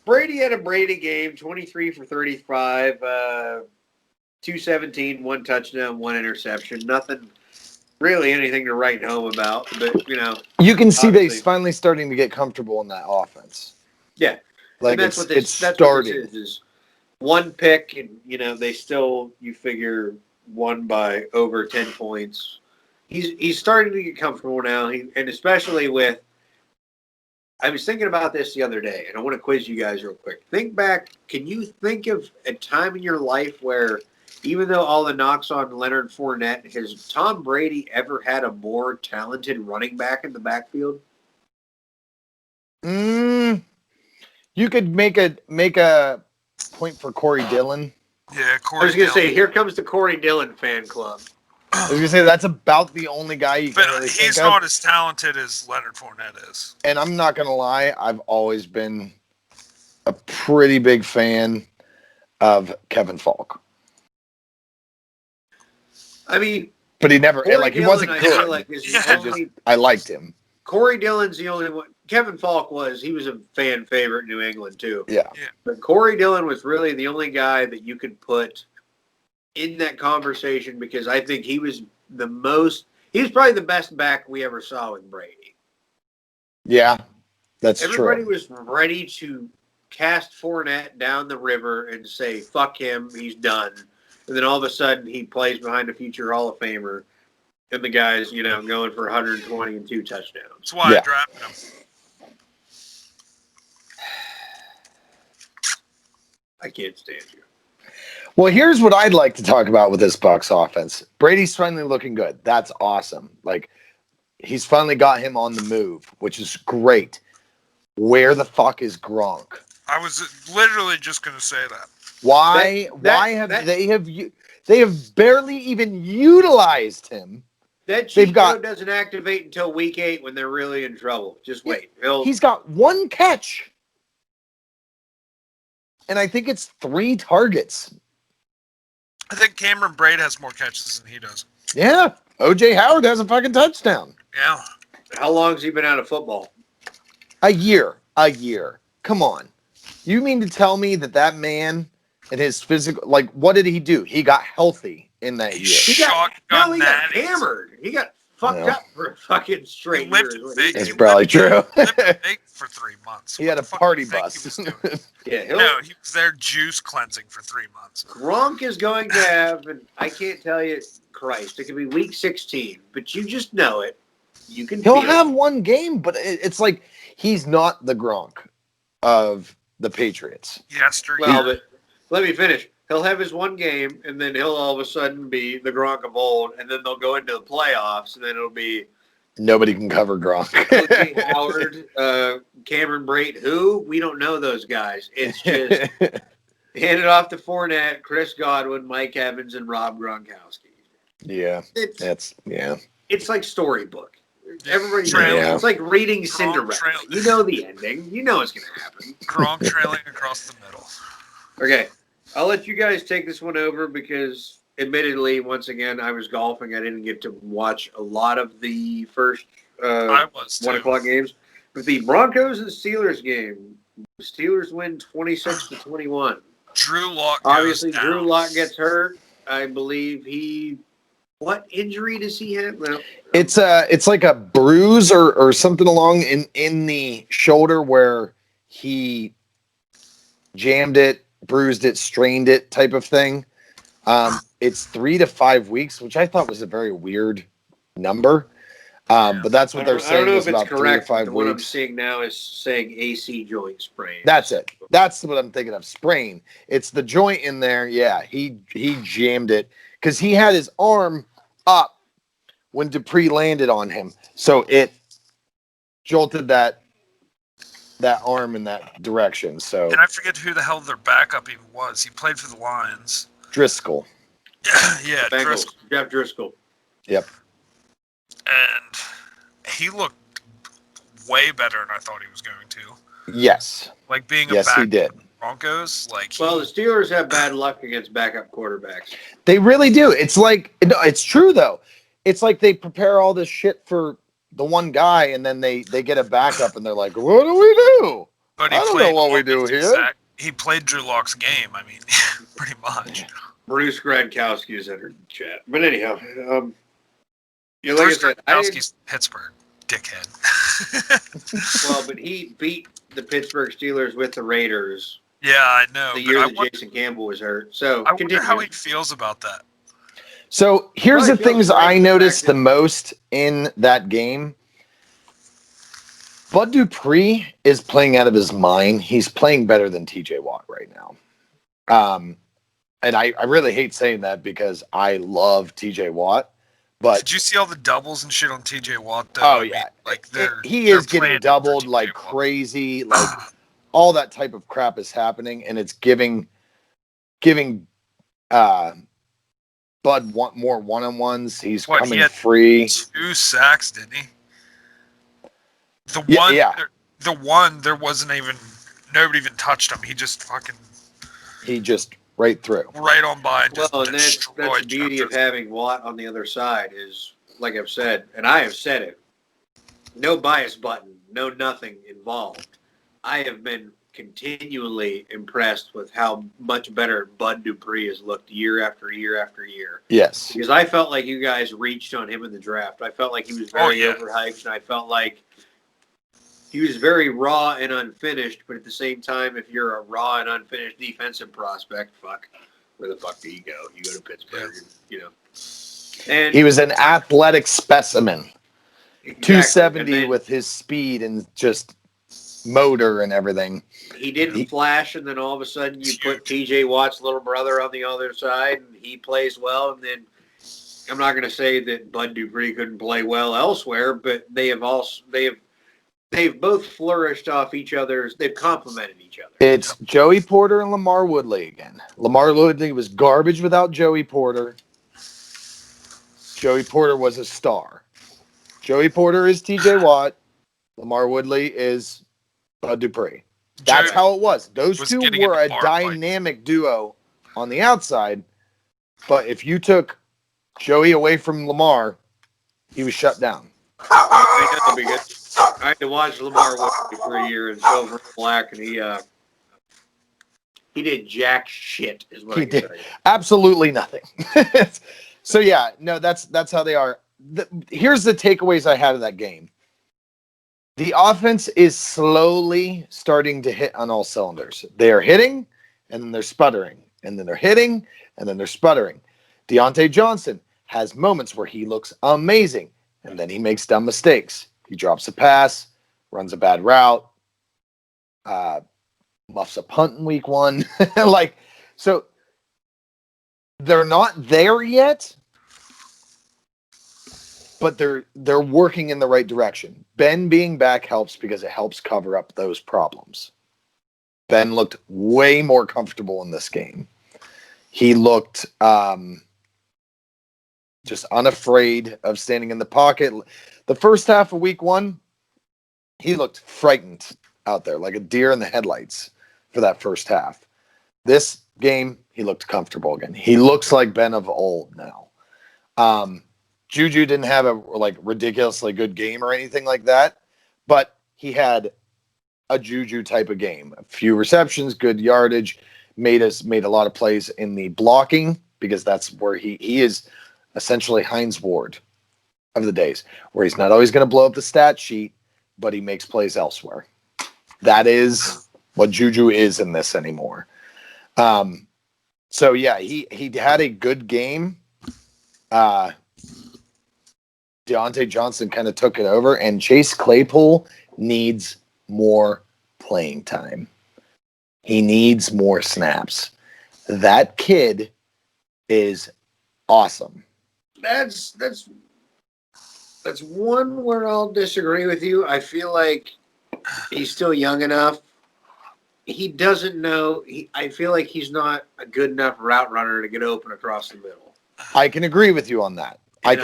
Brady had a Brady game, 23 for 35, 217, 1 touchdown, 1 interception. Nothing really anything to write home about, but you can see they're finally starting to get comfortable in that offense. Yeah, like and that's what it's starting. What this is 1 pick, and they still you figure won by over 10 points. He's starting to get comfortable now, and especially with. I was thinking about this the other day, and I want to quiz you guys real quick. Think back. Can you think of a time in your life where, even though all the knocks on Leonard Fournette, has Tom Brady ever had a more talented running back in the backfield? You could make a point for Corey Dillon. Yeah, Corey. I was going to say, here comes the Corey Dillon fan club. I was going to say that's about the only guy you can really think of. He's not as talented as Leonard Fournette is. And I'm not going to lie, I've always been a pretty big fan of Kevin Falk. I mean, but he never Corey he wasn't good. Like I liked him. Corey Dillon's the only one. Kevin Falk he was a fan favorite in New England too. Yeah. But Corey Dillon was really the only guy that you could put in that conversation because I think he was probably the best back we ever saw with Brady. Yeah, that's true. Everybody was ready to cast Fournette down the river and say, fuck him, he's done. And then all of a sudden he plays behind a future Hall of Famer and the guy's, going for 120 and 2 touchdowns. That's why I drafted him. I can't stand you. Well, here's what I'd like to talk about with this Bucks offense. Brady's finally looking good. That's awesome. Like, he's finally got him on the move, which is great. Where the fuck is Gronk? I was literally just going to say that. Why they have barely even utilized him? That They've cheat got- code doesn't activate until week 8 when they're really in trouble. Just Yeah, wait. He's got one catch. And I think it's 3 targets. I think Cameron Braid has more catches than he does. Yeah. OJ Howard has a fucking touchdown. Yeah. How long has he been out of football? A year. Come on. You mean to tell me that man and his physical, like, what did he do? He got healthy in that year. He got Shotgun hammered. He got fucked Well, up for a fucking straight He lived year. big. That's He probably lived true. big for 3 months. He What had the a fuck party do you think bus. he was doing? Yeah, No, he was there juice cleansing for 3 months. Gronk is going to have, and I can't tell you, Christ, it could be week 16, but you just know it. You can He'll feel have it. one game, but it's like he's not the Gronk of the Patriots. Yesterday. Well, but let me finish. He'll have his one game, and then he'll all of a sudden be the Gronk of old, and then they'll go into the playoffs, and then it'll be Nobody can cover Gronk. O.J. Howard, Cameron Brate. Who? We don't know those guys. It's just hand it off to Fournette, Chris Godwin, Mike Evans, and Rob Gronkowski. Yeah, It's like storybook. Everybody Trailing. knows. It's like reading Gronk Cinderella. trailing. You know the ending. You know it's going to happen. Gronk trailing across the middle. Okay, I'll let you guys take this one over because, admittedly, once again, I was golfing. I didn't get to watch a lot of the first I was too. 1 o'clock games. But the Broncos and Steelers game, Steelers win 26-21. Drew Lock goes Obviously, down. Drew Lock gets hurt. I believe what injury does he have? Well, it's like a bruise or something along in the shoulder where he jammed it, bruised it, strained it, type of thing. It's 3 to 5 weeks, which I thought was a very weird number. But that's what they're I saying. don't know is if it's about 3 to correct. 5 The one I'm weeks. seeing now is saying AC joint sprain. That's it. That's what I'm thinking of. Sprain. It's the joint in there. Yeah, he jammed it because he had his arm up when Dupree landed on him, so it jolted that arm in that direction. So And I forget who the hell their backup even was. He played for the Lions. Driscoll. Yeah, Bengals. Driscoll. Jeff Driscoll. Yep. And he looked way better than I thought he was going to. Yes. Like being Yes, he did. Broncos, like Well, the Steelers have bad luck against backup quarterbacks. They really do. It's like it's true though. It's like they prepare all this shit for the one guy, and then they get a backup, and they're like, "What do we do?" but I don't know what we do here. He played Drew Lock's game. I mean, pretty much. Bruce Gradkowski is entered the chat. But anyhow, like Bruce I said, Gronkowski's Pittsburgh dickhead. but he beat the Pittsburgh Steelers with the Raiders Yeah, I know. the but year I that wonder, Jason Campbell was hurt. So I wonder continue. how he feels about that. So here's Well, the it feels things great I the noticed fact the that- most in that game. Bud Dupree is playing out of his mind. He's playing better than TJ Watt right now. And I really hate saying that because I love TJ Watt. But Did you see all the doubles and shit on TJ Watt though? oh I mean, yeah, like he they're is getting planning for doubled TJ like Watt. crazy. Like all that type of crap is happening, and it's giving Bud more one-on-ones. He's What, he coming had free. 2 sacks, didn't he? The Yeah, one, yeah. The one, there wasn't even nobody even touched him. He just fucking He just right through. right on by and just Well, and that's destroyed the beauty of Jeff having Watt on the other side is, like I've said, and I have said it, no bias button, no nothing involved. I have been continually impressed with how much better Bud Dupree has looked year after year after year. Yes. Because I felt like you guys reached on him in the draft. I felt like he was very yeah. overhyped, and I felt like he was very raw and unfinished. But at the same time, if you're a raw and unfinished defensive prospect, where the fuck do you go? You go to Pittsburgh, And He was an athletic specimen. exactly. 270 And then with his speed and just motor and everything. He didn't flash, and then all of a sudden you put T.J. Watt's little brother on the other side, and he plays well. And then I'm not going to say that Bud Dupree couldn't play well elsewhere, but they've both flourished off each other's. They've complemented each other. It's Joey Porter and LaMarr Woodley again. LaMarr Woodley was garbage without Joey Porter. Joey Porter was a star. Joey Porter is T.J. Watt. LaMarr Woodley is Bud Dupree. That's how it was. Those two were a dynamic duo on the outside, but if you took Joey away from LaMarr, he was shut down. I know, because I had to watch LaMarr Woodley for a year in silver and black, and he did jack shit. Is what he did. Absolutely nothing. So yeah, no, that's how they are. Here's the takeaways I had of that game. The offense is slowly starting to hit on all cylinders. They are hitting, and then they're sputtering, and then they're hitting, and then they're sputtering. Deontay Johnson has moments where he looks amazing, and then he makes dumb mistakes. He drops a pass, runs a bad route, muffs a punt in week 1. So they're not there yet, but they're working in the right direction. Ben being back helps because it helps cover up those problems. Ben looked way more comfortable in this game. He looked just unafraid of standing in the pocket. The first half of week 1, he looked frightened out there, like a deer in the headlights for that first half. This game, he looked comfortable again. He looks like Ben of old now. Juju didn't have a ridiculously good game or anything like that, but he had a Juju type of game. A few receptions, good yardage, made a lot of plays in the blocking, because that's where he is essentially Hines Ward of the days, where he's not always going to blow up the stat sheet, but he makes plays elsewhere. That is what Juju is in this anymore. So yeah, he had a good game. Deontay Johnson kind of took it over, and Chase Claypool needs more playing time. He needs more snaps. That kid is awesome. That's one where I'll disagree with you. I feel like he's still young enough. He doesn't know. I feel like he's not a good enough route runner to get open across the middle. I can agree with you on that. I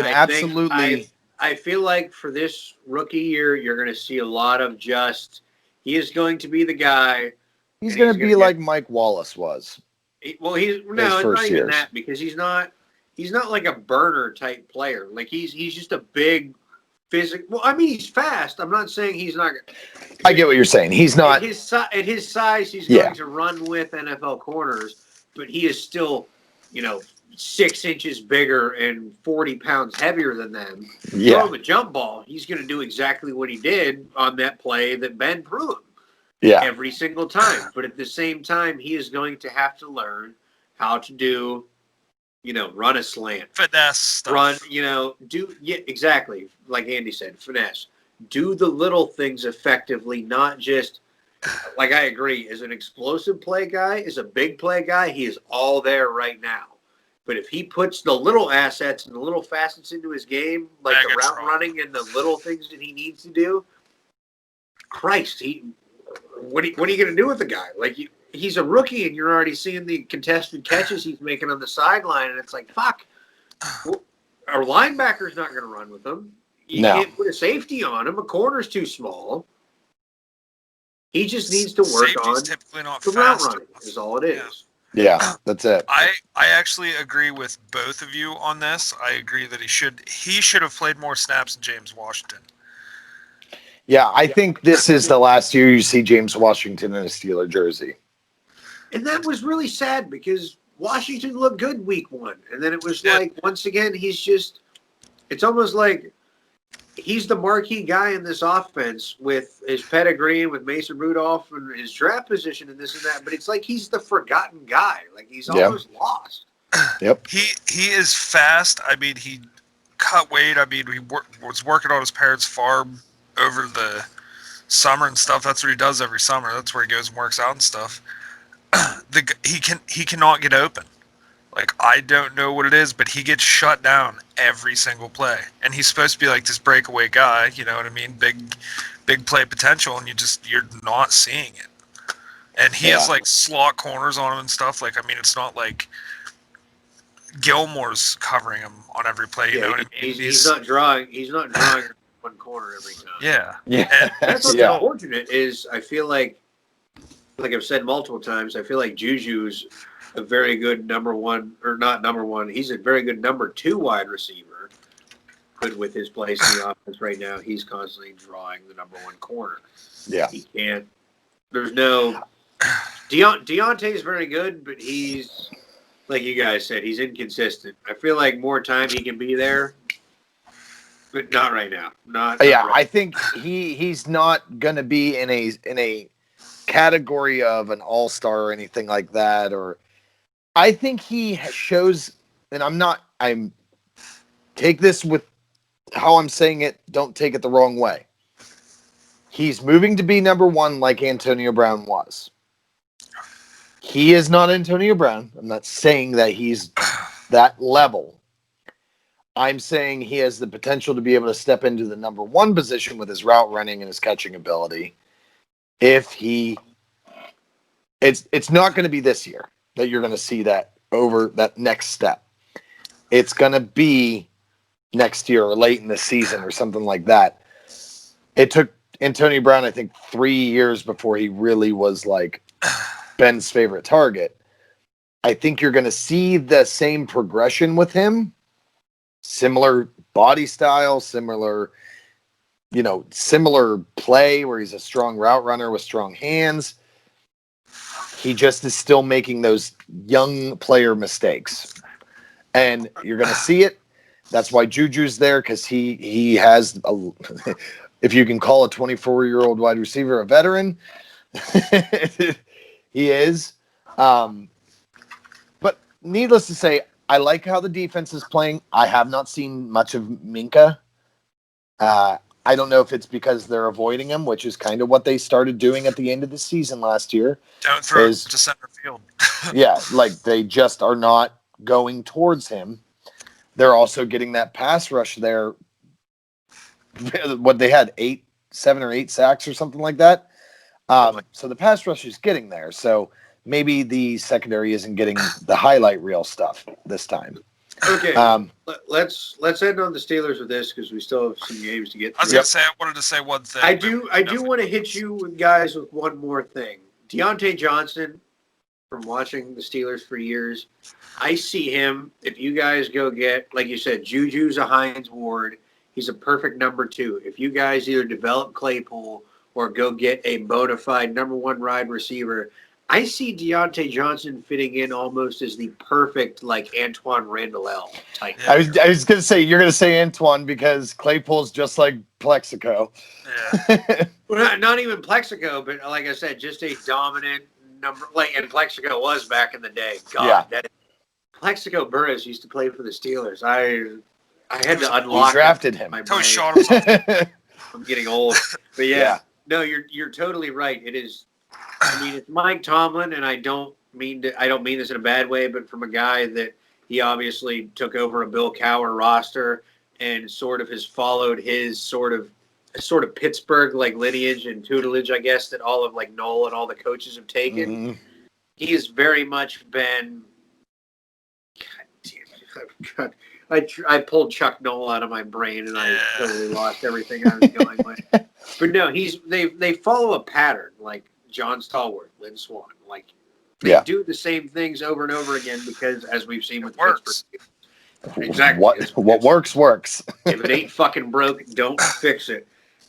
feel like for this rookie year, you're going to see a lot of he is going to be the guy. He's going to be like Mike Wallace was. It's not even that, because he's not like a burner type player. Like he's just a big physical. Well, I mean, he's fast. I'm not saying he's not. I get what you're saying. He's not at his size. He's going to run with NFL corners, but he is still, 6 inches bigger and 40 pounds heavier than them. Yeah. Throw him a jump ball, he's going to do exactly what he did on that play that Ben threw him. Yeah. Every single time. But at the same time, he is going to have to learn how to do, run a slant. Finesse stuff. Run, exactly. Like Andy said, finesse. Do the little things effectively, not just, like I agree, as an explosive play guy, as a big play guy, he is all there right now. But if he puts the little assets and the little facets into his game, like the route running and the little things that he needs to do, Christ, what are you going to do with the guy? Like, he's a rookie, and you're already seeing the contested catches he's making on the sideline, and it's like, fuck, our linebacker's not going to run with him. You can't put a safety on him. A corner's too small. He just needs to work on the route running is all it is. Yeah, that's it. I actually agree with both of you on this. I agree that he should have played more snaps than James Washington. Yeah, I think this is the last year you see James Washington in a Steeler jersey. And that was really sad, because Washington looked good week 1. And then it was like, once again, it's almost like he's the marquee guy in this offense with his pedigree, with Mason Rudolph and his draft position and this and that. But it's like he's the forgotten guy. Like he's almost lost. Yep. He is fast. I mean, he cut weight. I mean, he was working on his parents' farm over the summer and stuff. That's what he does every summer. That's where he goes and works out and stuff. He cannot get open. Like, I don't know what it is, but he gets shut down every single play. And he's supposed to be like this breakaway guy, you know what I mean? Big play potential, and you're not seeing it. And he has like slot corners on him and stuff. Like, I mean, it's not like Gilmore's covering him on every play, you know what I mean? He's not drawing one corner every time. Yeah. Yeah. That's what's unfortunate is I feel like I've said multiple times, I feel like Juju's a very good number one, or not number one. He's a very good number 2 wide receiver. But with his place in the offense right now, he's constantly drawing the number 1 corner. Yeah. He can't. There's no. Deontay's very good, but he's, like you guys said, he's inconsistent. I feel like more time he can be there, but not right now. Not right. I think he's not going to be in a category of an all-star or anything like that, or I think he shows, and I'm take this with how I'm saying it, don't take it the wrong way. He's moving to be number 1 like Antonio Brown was. He is not Antonio Brown. I'm not saying that he's that level. I'm saying he has the potential to be able to step into the number 1 position with his route running and his catching ability. It's not going to be this year that you're going to see that over that next step. It's going to be next year or late in the season or something like that. It took Antonio Brown, I think, 3 years before he really was like Ben's favorite target. I think you're going to see the same progression with him. Similar body style, similar play where he's a strong route runner with strong hands. He just is still making those young player mistakes. And you're going to see it. That's why Juju's there, because he has, if you can call a 24-year-old wide receiver a veteran, he is. But needless to say, I like how the defense is playing. I have not seen much of Minkah. I don't know if it's because they're avoiding him, which is kind of what they started doing at the end of the season last year. Don't throw it to center field. Yeah, like they just are not going towards him. They're also getting that pass rush there. What they had, 7 or 8 sacks or something like that. So the pass rush is getting there. So maybe the secondary isn't getting the highlight reel stuff this time. Okay, let's end on the Steelers with this because we still have some games to get through. I wanted to say one thing. I do want to hit you guys with one more thing. Deontay Johnson, from watching the Steelers for years, I see him, if you guys go get, like you said, Juju's a Hines Ward, he's a perfect number 2. If you guys either develop Claypool or go get a bona fide number 1 wide receiver, I see Deontay Johnson fitting in almost as the perfect, like, Antoine Randall type. Yeah. I was going to say, you're going to say Antoine because Claypool's just like Plexico. Yeah. Well, not even Plexico, but like I said, just a dominant number. Like, and Plexico was back in the day. God, yeah. Plexico Burress used to play for the Steelers. I had to unlock. You drafted him. Until he shot himself. I'm getting old, but yeah. No, you're totally right. It is. I mean, it's Mike Tomlin, and I don't mean this in a bad way, but from a guy that he obviously took over a Bill Cowher roster and sort of has followed his sort of Pittsburgh like lineage and tutelage, I guess, that all of like Noel and all the coaches have taken. Mm-hmm. He has very much been. God damn it! I pulled Chuck Noll out of my brain and I totally lost everything I was going with. But no, they follow a pattern like John Stallworth, Lynn Swann. Like they do the same things over and over again because, as we've seen with Pittsburgh, exactly what works. If it ain't fucking broke, don't fix it.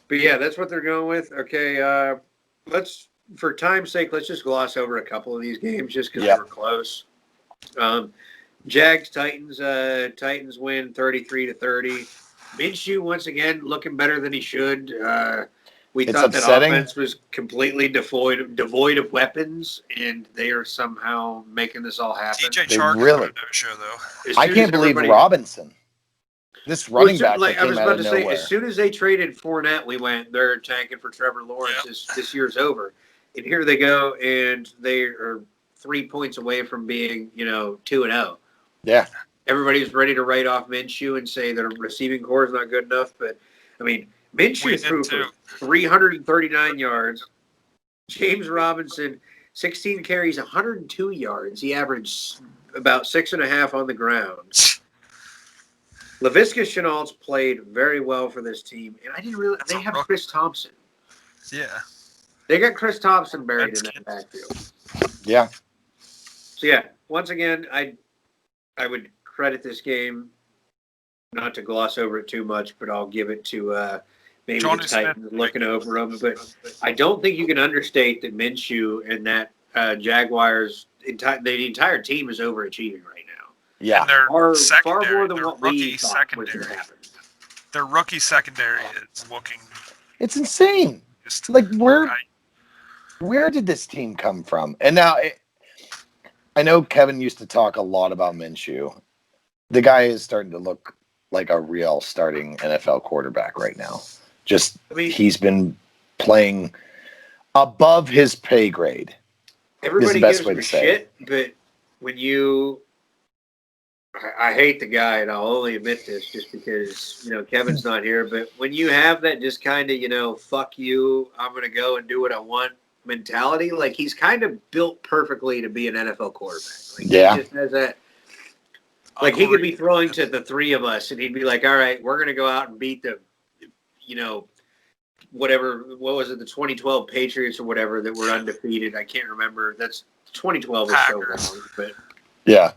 But yeah, that's what they're going with. Okay, let's for time's sake, let's just gloss over a couple of these games just because they were close. Jags Titans. Titans win 33-30. Minshew once again looking better than he should. We thought that offense was completely devoid of weapons, and they are somehow making this all happen. TJ Chark really no show though. I can't believe Robinson. This running back like that I came was out about of to say, nowhere. as soon as they traded Fournette, we went, they're tanking for Trevor Lawrence. This year's over. And here they go, and they are 3 points away from being, 2-0. Yeah. Everybody's ready to write off Minshew and say their receiving core is not good enough. But, I mean, Minshew threw for 339 yards. James Robinson, 16 carries, 102 yards. He averaged about 6.5 on the ground. Laviska Shenault's played very well for this team, and I didn't realize they have Chris Thompson. Yeah. They got Chris Thompson buried in that backfield. Yeah. So, yeah, once again, I would credit this game, not to gloss over it too much, but I'll give it to maybe Johnny the Titans looking over them. But I don't think you can understate that Minshew and that Jaguars, the entire team is overachieving right now. Yeah. And their Far more than their what we rookie thought was going to secondary. happen. Their rookie secondary is looking It's insane. just Like, where did this team come from? And now, I know Kevin used to talk a lot about Minshew. The guy is starting to look like a real starting NFL quarterback right now. He's been playing above his pay grade. Everybody best gives way him to say shit, but when I hate the guy, and I'll only admit this just because, Kevin's not here, but when you have that just kind of, fuck you, I'm going to go and do what I want mentality, like he's kind of built perfectly to be an NFL quarterback. Like, yeah. He just has that. Like, he could be throwing to the three of us, and he'd be like, all right, we're going to go out and beat the, whatever, what was it, the 2012 Patriots or whatever that were undefeated. I can't remember. That's 2012 was so long, but. Yeah.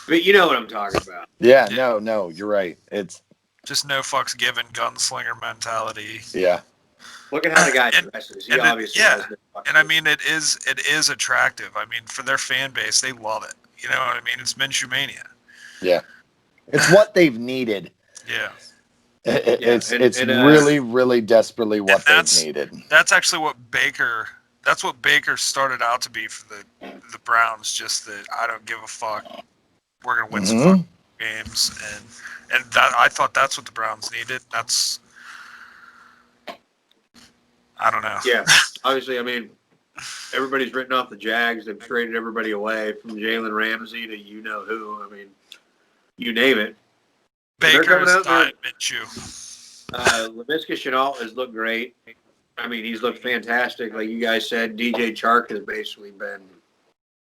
But you know what I'm talking about. Yeah, no, you're right. It's just no fucks given gunslinger mentality. Yeah. Look at how the guy dresses. He obviously has no fucks and I mean it is attractive. I mean, for their fan base, they love it. You know what I mean? It's Minshew mania. Yeah. It's what they've needed. Yeah. It's really, really desperately what they've needed. That's actually what Baker started out to be for the Browns, just that I don't give a fuck. We're gonna win some fucking games, and that I thought that's what the Browns needed. That's I don't know. Yeah, obviously, I mean, everybody's written off the Jags. They've traded everybody away from Jalen Ramsey to you know who. I mean, you name it. Baker's died Minshew. Laviska Shenault has looked great. I mean, he's looked fantastic. Like you guys said, DJ Chark has basically been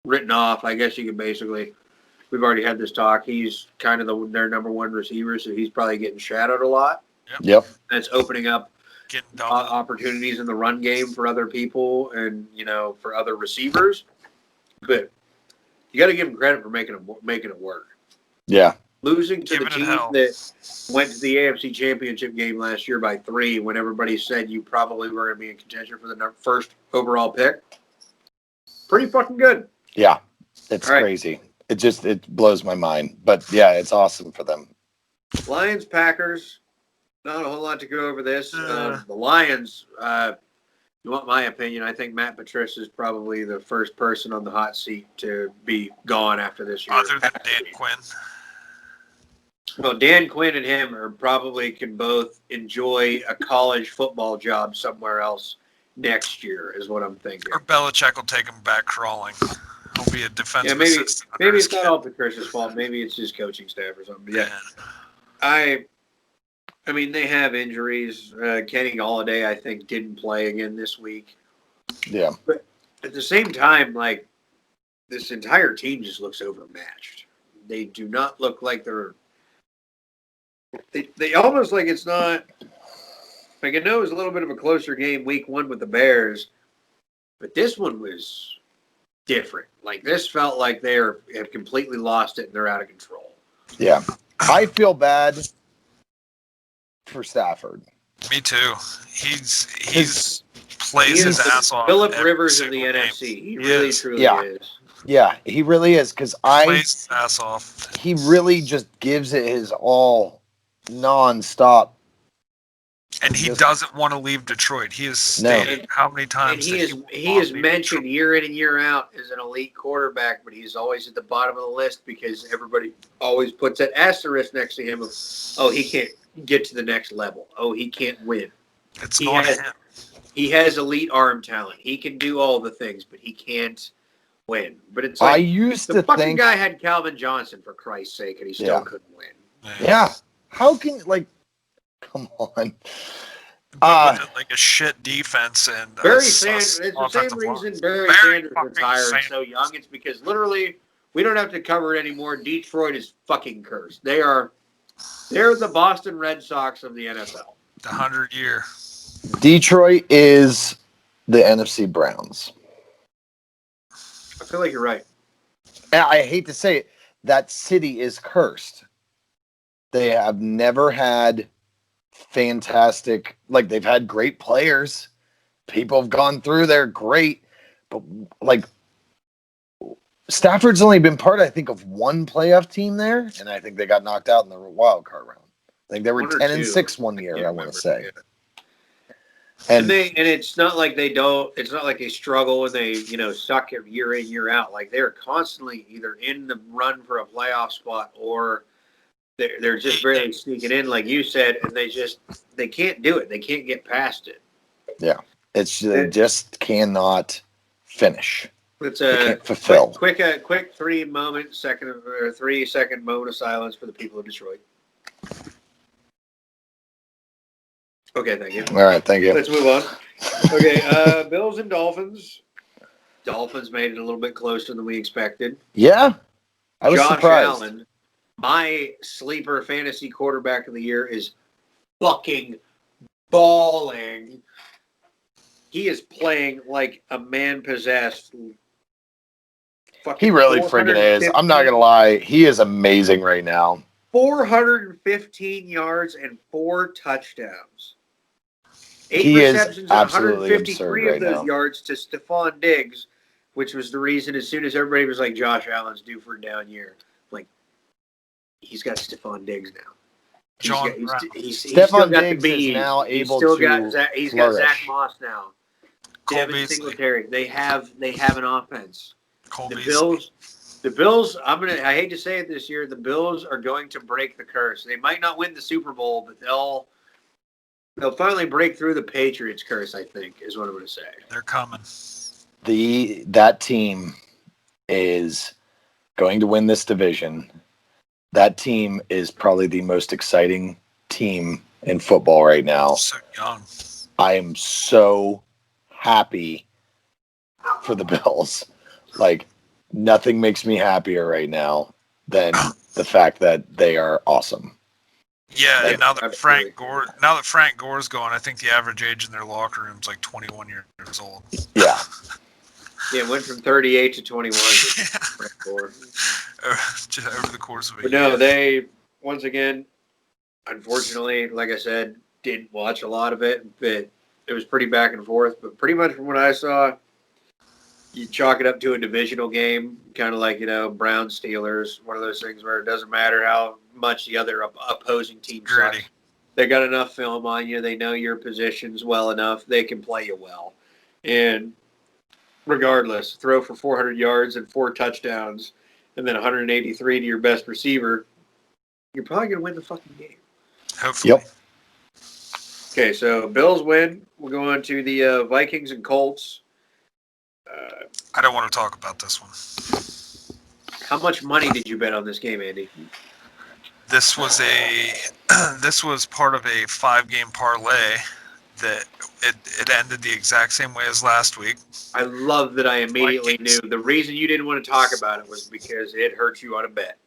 written off. I guess you could basically. We've already had this talk. He's kind of their number one receiver, so he's probably getting shadowed a lot. Yep. That's opening up opportunities in the run game for other people and, for other receivers. But you got to give him credit for making it work. Yeah. Losing to the team that went to the AFC Championship game last year by 3 when everybody said you probably were going to be in contention for the first overall pick. Pretty fucking good. Yeah. It's crazy. It blows my mind. But, yeah, it's awesome for them. Lions, Packers. Not a whole lot to go over this. The Lions, you want my opinion, I think Matt Patricia is probably the first person on the hot seat to be gone after this year. Other than Dan Quinn. Well, Dan Quinn and him can both enjoy a college football job somewhere else next year is what I'm thinking. Or Belichick will take him back crawling. He'll be a defensive assistant. Maybe it's not all Patricia's fault. Maybe it's just coaching staff or something. Yeah. I mean, they have injuries. Kenny Golladay, I think, didn't play again this week. Yeah. But at the same time, like, this entire team just looks overmatched. They do not look like they're – they almost like it's not – like, I know it was a little bit of a closer game week 1 with the Bears, but this one was different. Like, this felt like they have completely lost it and they're out of control. Yeah. I feel bad – for Stafford. Me too. He's plays his ass off. Phillip Rivers in the NFC. He really truly is. Yeah, he really is because plays his ass off. He really just gives it his all, nonstop. And he Just- doesn't want to leave Detroit. He has No. stated how many And times he that is will he not is leave mentioned Detroit. year in and year out as an elite quarterback, but he's always at the bottom of the list because everybody always puts that asterisk next to him of, oh, he can't get to the next level. Oh, he can't win. It's He not has- him. He has elite arm talent. He can do all the things, but he can't win. But it's I like used the to fucking think, guy had Calvin Johnson for Christ's sake, and he still Yeah. couldn't win. yeah, how can come on? But with like a shit defense and Barry a Sanders. sus It's the offensive same line. reason Barry Barry Sanders fucking retired Sanders. so young. It's because literally we don't have to cover it anymore. Detroit is fucking cursed. They're the Boston Red Sox of the NFL. The 100-year. Detroit is the NFC Browns. I feel like you're right. And I hate to say it, that city is cursed. They have never had fantastic, like they've had great players. People have gone through there, great, but like Stafford's only been part, I think, of one playoff team there, and I think they got knocked out in the wild card round. I think they were One or 10-6 two. one year. Can't I want to remember. say. Yeah. And And it's not like they don't. It's not like they struggle and they suck year in year out. Like they're constantly either in the run for a playoff spot or they're just barely sneaking in, like you said, and they can't do it. They can't get past it. it's they just cannot finish. It's They a can't fulfill. quick 3 second moment of silence for the people of Detroit. Okay, thank you. All right, thank you. Let's move on. Okay, Bills and Dolphins. Dolphins made it a little bit closer than we expected. Yeah, I was Josh surprised. Allen, my sleeper fantasy quarterback of the year, is fucking balling. He is playing like a man possessed. He really friggin' is. I'm not gonna lie, he is amazing right now. 415 yards and 4 touchdowns. 8 He is receptions and absolutely 153 absurd of right those now. yards to Stephon Diggs, which was the reason as soon as everybody was like, Josh Allen's due for a down year, like, he's got Stephon Diggs now. John Brown. He's still Stephon got Diggs the is B. now He's able still to got he's got Zach flourish. Moss now. Cole Devin Beasley. Singletary. They have an offense. Cole The Beasley. Bills. I hate to say it this year. The Bills are going to break the curse. They might not win the Super Bowl, but they'll finally break through the Patriots curse. I think is what I'm going to say. They're coming. That team is going to win this division. That team is probably the most exciting team in football right now. So young. I am so happy for the Bills. Like, nothing makes me happier right now than the fact that they are awesome. Yeah, and now that absolutely. Frank Gore's gone, I think the average age in their locker room is like 21 years old. Yeah. Yeah, it went from 38 to 21. Just over the course of a But year. no, they once again, unfortunately, like I said, didn't watch a lot of it, but it was pretty back and forth. But pretty much from what I saw, you chalk it up to a divisional game, kind of like Browns Steelers, one of those things where it doesn't matter how much the other opposing team Gritty. sucks. They got enough film on you. They know your positions well enough. They can play you well, and regardless, throw for 400 yards and 4 touchdowns, and then 183 to your best receiver. You're probably gonna win the fucking game. Hopefully. Yep. Okay, so Bills win. We'll go on to the Vikings and Colts. I don't want to talk about this one. How much money did you bet on this game, Andy? This was part of a 5-game parlay that it ended the exact same way as last week. I love that I immediately Vikings. knew. The reason you didn't want to talk about it was because it hurt you on a bet.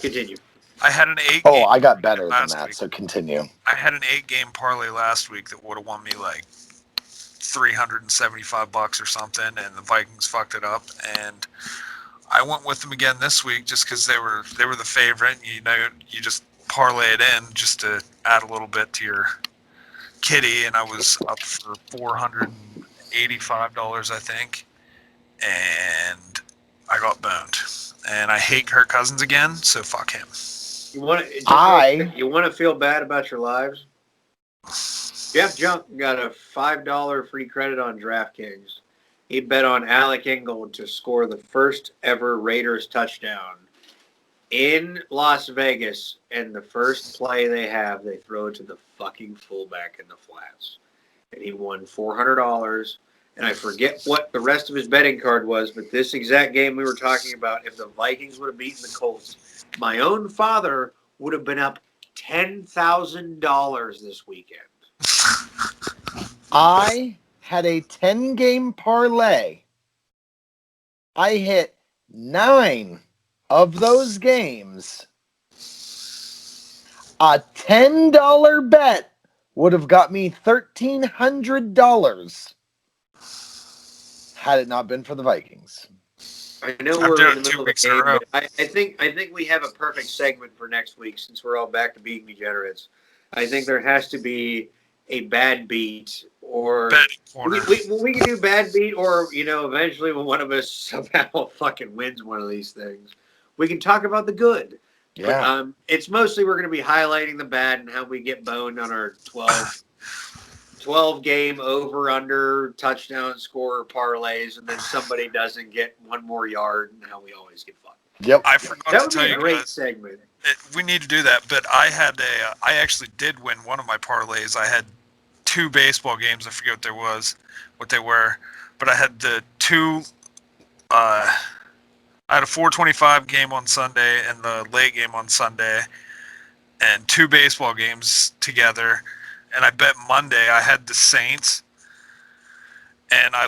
Continue. I had an 8-game Oh, I got better than last that, week. so continue. I had an 8-game parlay last week that would have won me like $375 or something, and the Vikings fucked it up. And I went with them again this week just because they were the favorite. You just parlay it in just to add a little bit to your kitty, and I was up for $485, I think, and I got boned. And I hate Kirk Cousins again, so fuck him. You want to feel bad about your lives? Jeff Junk got a $5 free credit on DraftKings. He bet on Alec Ingold to score the first ever Raiders touchdown in Las Vegas. And the first play they throw it to the fucking fullback in the flats. And he won $400. And I forget what the rest of his betting card was, but this exact game we were talking about, if the Vikings would have beaten the Colts, my own father would have been up $10,000 this weekend. I had a 10-game parlay. I hit 9 of those games. A $10 bet would have got me $1,300 had it not been for the Vikings. I know I'm we're doing in the 2 middle of weeks the in a game, row. but I think we have a perfect segment for next week since we're all back to being degenerates. I think there has to be a bad beat or Betting corner. we can do bad beat or eventually when one of us somehow fucking wins one of these things, we can talk about the good. Yeah. But it's mostly we're going to be highlighting the bad and how we get boned on our 12 game over under touchdown score parlays, and then somebody doesn't get one more yard, and how we always get fucked. Yep. I forgot That to would tell be a you great guys. segment. We need to do that, but I actually did win one of my parlays. I had 2 baseball games. I forget what they were, but I had the 2. I had a 4:25 game on Sunday and the late game on Sunday, and 2 baseball games together. And I bet Monday I had the Saints, and I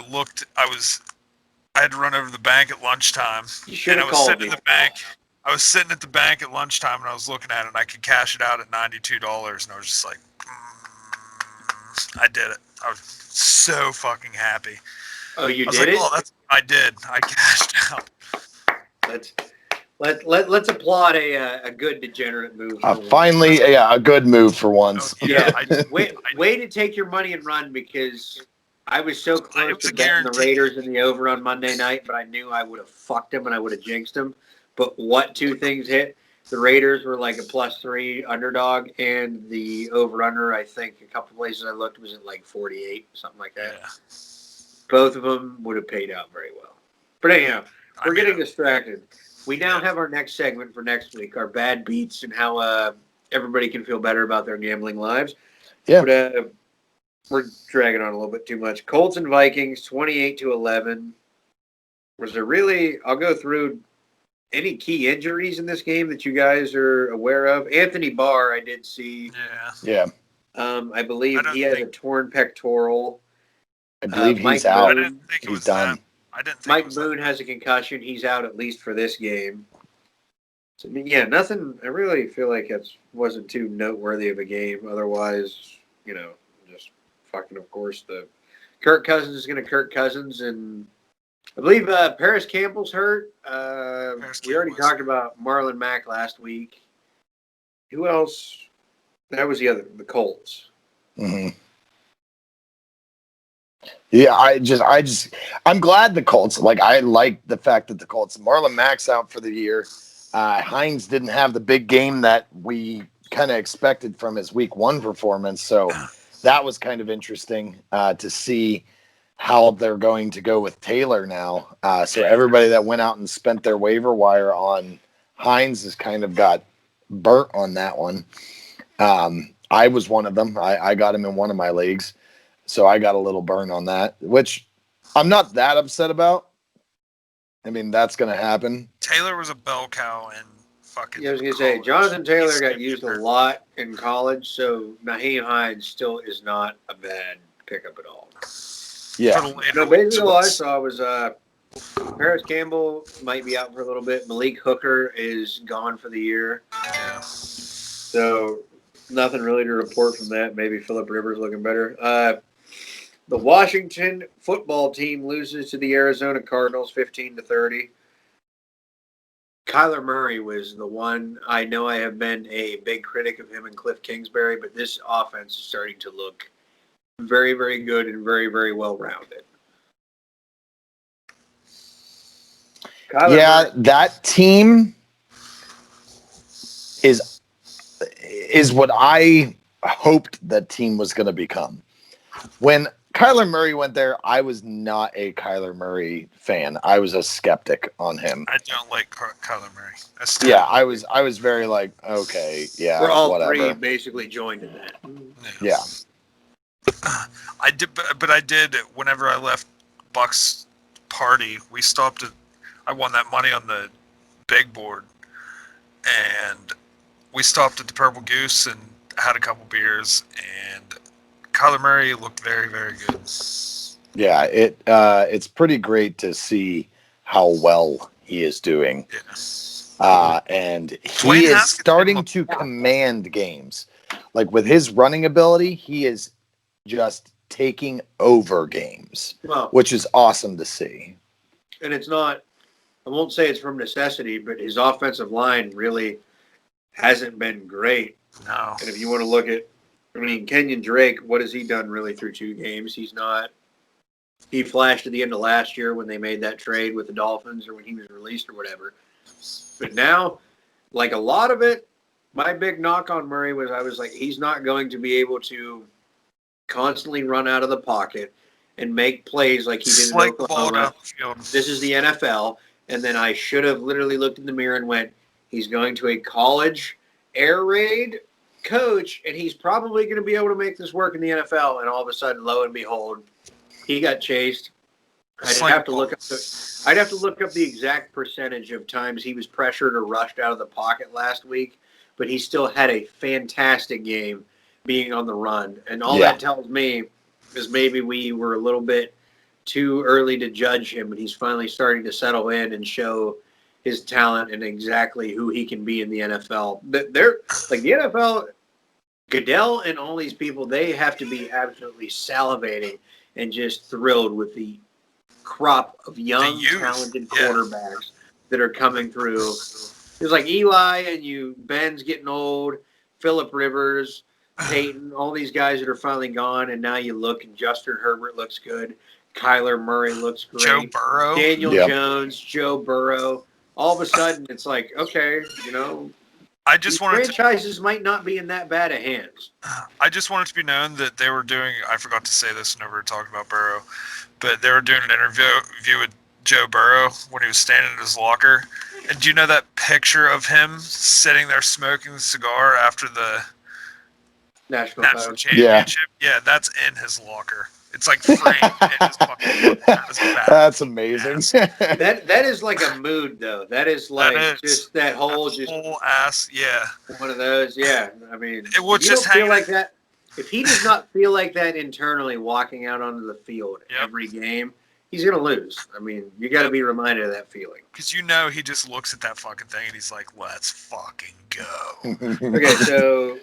had to run over to the bank at lunchtime, You should and I have was called sitting me. in the bank. I was sitting at the bank at lunchtime, and I was looking at it, and I could cash it out at $92, and I was just like, I did it. I was so fucking happy. Oh, you I was did like, it? oh, I did. I cashed out. Let's applaud a good degenerate move. Finally, a good move for once. Yeah. Way to take your money and run, because I was so close was to a betting the guarantee. Raiders in the over on Monday night, but I knew I would have fucked them and I would have jinxed them. But what 2 things hit? The Raiders were like a +3 underdog, and the over-under, I think a couple places I looked, was at like 48, something like that. Yeah. Both of them would have paid out very well. But anyhow, we're getting distracted. We now have our next segment for next week, our bad beats and how everybody can feel better about their gambling lives. Yeah. But we're dragging on a little bit too much. Colts and Vikings, 28-11. Was there really, I'll go through any key injuries in this game that you guys are aware of. Anthony Barr, I did see. Yeah. I believe he has a torn pectoral. I believe Mike he's out. I didn't think it He's was done. that. I didn't think it Mike was Boone has a concussion. He's out at least for this game. So, yeah, nothing. I really feel like it wasn't too noteworthy of a game. Otherwise, just fucking, of course, the Kirk Cousins is going to Kirk Cousins. And I believe Paris Campbell's hurt. We already talked about Marlon Mack last week. Who else? That was the Colts. Mm-hmm. Yeah, I'm glad the Colts, I like the fact that the Colts, Marlon Mack's out for the year. Hines didn't have the big game that we kind of expected from his week 1 performance. So that was kind of interesting to see how they're going to go with Taylor now. So everybody that went out and spent their waiver wire on Hines has kind of got burnt on that one. I was one of them. I got him in one of my leagues. So I got a little burn on that, which I'm not that upset about. I mean, that's going to happen. Taylor was a bell cow and fucking. Yeah, I was going to say, Jonathan Taylor got used a lot in college, so Naheem Hines still is not a bad pickup at all. Yeah. Basically all I saw was Paris Campbell might be out for a little bit. Malik Hooker is gone for the year. Yeah. So nothing really to report from that. Maybe Phillip Rivers looking better. The Washington football team loses to the Arizona Cardinals 15-30. Kyler Murray was the one. I know I have been a big critic of him and Cliff Kingsbury, but this offense is starting to look very, very good and very, very well-rounded. Murray, that team is what I hoped that team was going to become. When Kyler Murray went there, I was not a Kyler Murray fan. I was a skeptic on him. I don't like Kyler Murray. Yeah, I was very like, okay, yeah, We're all whatever. three basically joined in that. Yeah. I did, but I did. Whenever I left Buck's party, we stopped at. I won that money on the big board, and we stopped at the Purple Goose and had a couple beers. And Kyler Murray looked very, very good. Yeah, it's pretty great to see how well he is doing. Yeah. And he Dwayne is Haskins starting to command games. Like with his running ability, he is just taking over games, Well, which is awesome to see. and it's not, I won't say it's from necessity, but his offensive line really hasn't been great. No. And if you want to look at, I mean, Kenyon Drake, what has he done really through 2 games? He flashed at the end of last year when they made that trade with the Dolphins or when he was released or whatever. But now, like a lot of it, my big knock on Murray was I was like, he's not going to be able to constantly run out of the pocket and make plays like he did in Oklahoma. This is the NFL. And then I should have literally looked in the mirror and went, he's going to a college air raid coach, and he's probably going to be able to make this work in the NFL. And all of a sudden, lo and behold, he got chased. I'd have to look up the exact percentage of times he was pressured or rushed out of the pocket last week, but he still had a fantastic game being on the run. And all that tells me is maybe we were a little bit too early to judge him, but he's finally starting to settle in and show his talent and exactly who he can be in the NFL. But they're like the NFL, Goodell and all these people, they have to be absolutely salivating and just thrilled with the crop of young, talented quarterbacks that are coming through. There's like Eli and Ben's getting old, Phillip Rivers, Peyton, all these guys that are finally gone, and now you look and Justin Herbert looks good. Kyler Murray looks great. Joe Burrow. Daniel Jones, Joe Burrow. All of a sudden, it's like, okay, franchises might not be in that bad of hands. I just want it to be known that they were doing, I forgot to say this whenever we were talking about Burrow, but they were doing an interview with Joe Burrow when he was standing in his locker. And do you know that picture of him sitting there smoking the cigar after the National championship? Yeah, that's in his locker. It's like framed in his fucking locker. That's amazing. That is like a mood, though. That is like just that whole ass, yeah. One of those, yeah. I mean, it will just feel like that. If he does not feel like that internally walking out onto the field every game, he's going to lose. I mean, you got to be reminded of that feeling. Because he just looks at that fucking thing and he's like, let's fucking go. Okay, so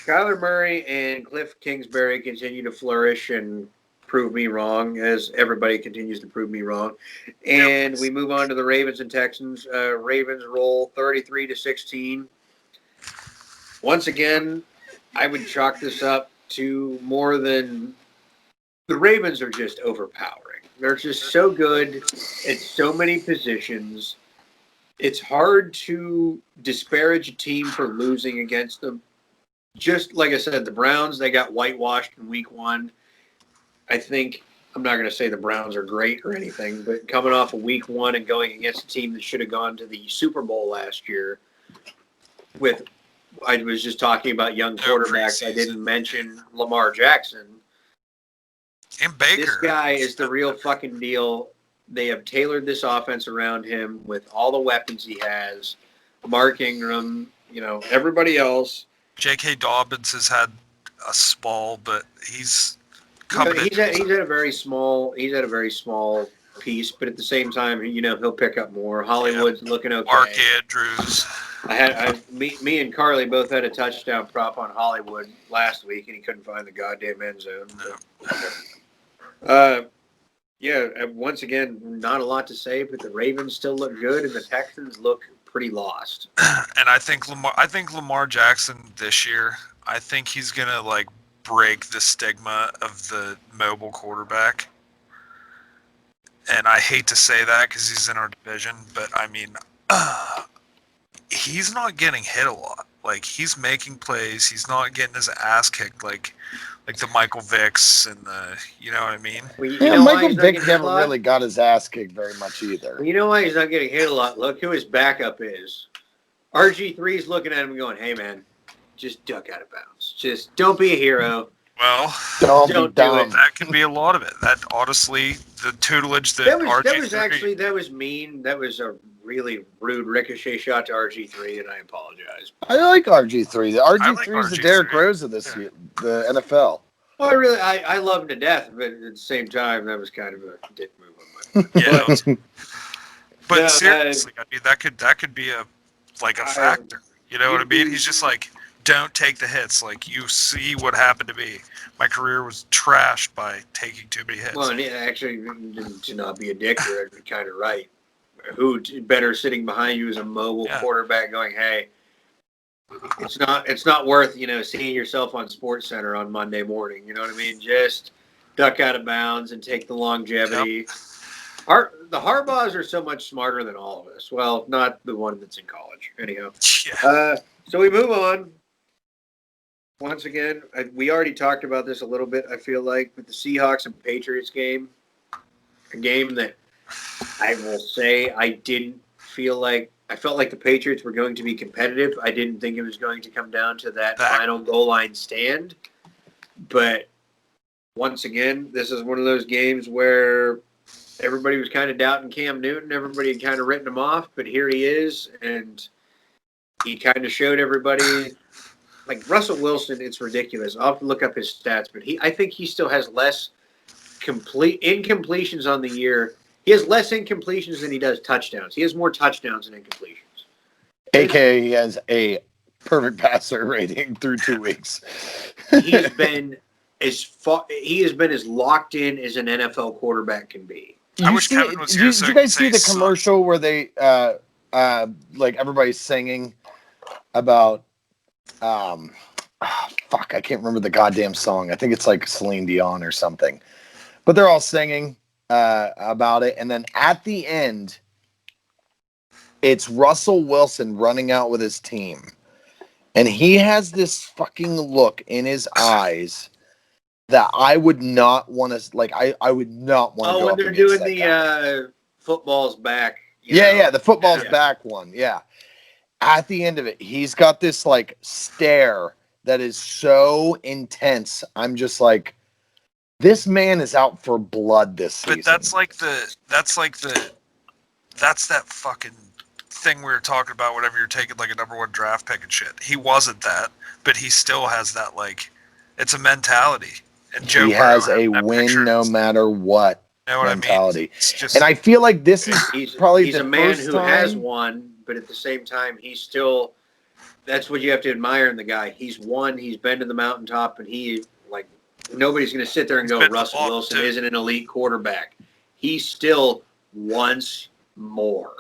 Kyler Murray and Cliff Kingsbury continue to flourish and prove me wrong, as everybody continues to prove me wrong. And we move on to the Ravens and Texans. Ravens roll 33-16. Once again, I would chalk this up to more than the Ravens are just overpowering. They're just so good at so many positions. It's hard to disparage a team for losing against them. Just like I said, the Browns, they got whitewashed in week 1. I think, I'm not going to say the Browns are great or anything, but coming off of week 1 and going against a team that should have gone to the Super Bowl last year I was just talking about young quarterbacks. I didn't mention Lamar Jackson. And Baker. This guy is the real fucking deal. They have tailored this offense around him with all the weapons he has. Mark Ingram, everybody else. J.K. Dobbins has had a spall, but he's he's had a very small piece, but at the same time, he'll pick up more. Hollywood's looking okay. Mark Andrews. Me and Carly both had a touchdown prop on Hollywood last week, and he couldn't find the goddamn end zone. Once again, not a lot to say, but the Ravens still look good, and the Texans look pretty lost. And I think Lamar Jackson this year, I think he's gonna break the stigma of the mobile quarterback. And I hate to say that because he's in our division, but I mean, he's not getting hit a lot. like he's making plays. He's not getting his ass kicked like the Michael Vicks and the, you know what I mean? Well, you Yeah, know why Michael he's not Vick getting hit a never lot? really got his ass kicked very much either. Well, you know why he's not getting hit a lot? Look who his backup is. RG3's looking at him and going, hey, man, just duck out of bounds. Just don't be a hero. Well, Don't be Don't do dumb. it. that could be a lot of it. That honestly, the tutelage that That was mean. That was a really rude ricochet shot to RG3, and I apologize. I like RG3. The I like RG3 is the Derrick RG3. Rose of this year, the NFL. Well, I love him to death, but at the same time, that was kind of a dick move on my part. Yeah, but No, seriously, I mean that could be a factor. You know what I mean? He's just like, don't take the hits. Like, you see what happened to me. My career was trashed by taking too many hits. Well, and actually, to not be a dick, you're kind of right. Who better sitting behind you as a mobile quarterback going, hey, it's not worth, seeing yourself on Sports Center on Monday morning. You know what I mean? Just duck out of bounds and take the longevity. Yep. The Harbaughs are so much smarter than all of us. Well, not the one that's in college. Anyhow. Yeah. So we move on. Once again, we already talked about this a little bit, I feel like, with the Seahawks and Patriots game. A game that I will say I felt like the Patriots were going to be competitive. I didn't think it was going to come down to that final goal line stand. But once again, this is one of those games where everybody was kind of doubting Cam Newton. Everybody had kind of written him off, but here he is, and he kind of showed everybody. Like Russell Wilson, it's ridiculous. I'll have to look up his stats, but I think he still has less incompletions on the year. He has less incompletions than he does touchdowns. He has more touchdowns than incompletions. AKA he has a perfect passer rating through 2 weeks. He has been as locked in as an NFL quarterback can be. I wish Kevin was here. Did you guys see the commercial where they like everybody's singing about fuck, I can't remember the goddamn song. I think it's like Celine Dion or something. But they're all singing about it, and then at the end, it's Russell Wilson running out with his team, and he has this fucking look in his eyes that I would not want to I would not want to. Oh, when they're doing the football's back. Yeah, the football's back one. Yeah, at the end of it, he's got this like stare that is so intense. I'm just like, this man is out for blood this season. But that's that fucking thing we were talking about whenever you're taking like a number one draft pick and shit. He wasn't that, but he still has that, like, it's a mentality. And Joe he has a win no matter what mentality. I mean? Just, and I feel like this is he's a man who has won, but at the same time, he's still, that's what you have to admire in the guy. He's won, he's been to the mountaintop, and he, like, nobody's going to sit there and go, Russell Wilson isn't an elite quarterback. He still wants more.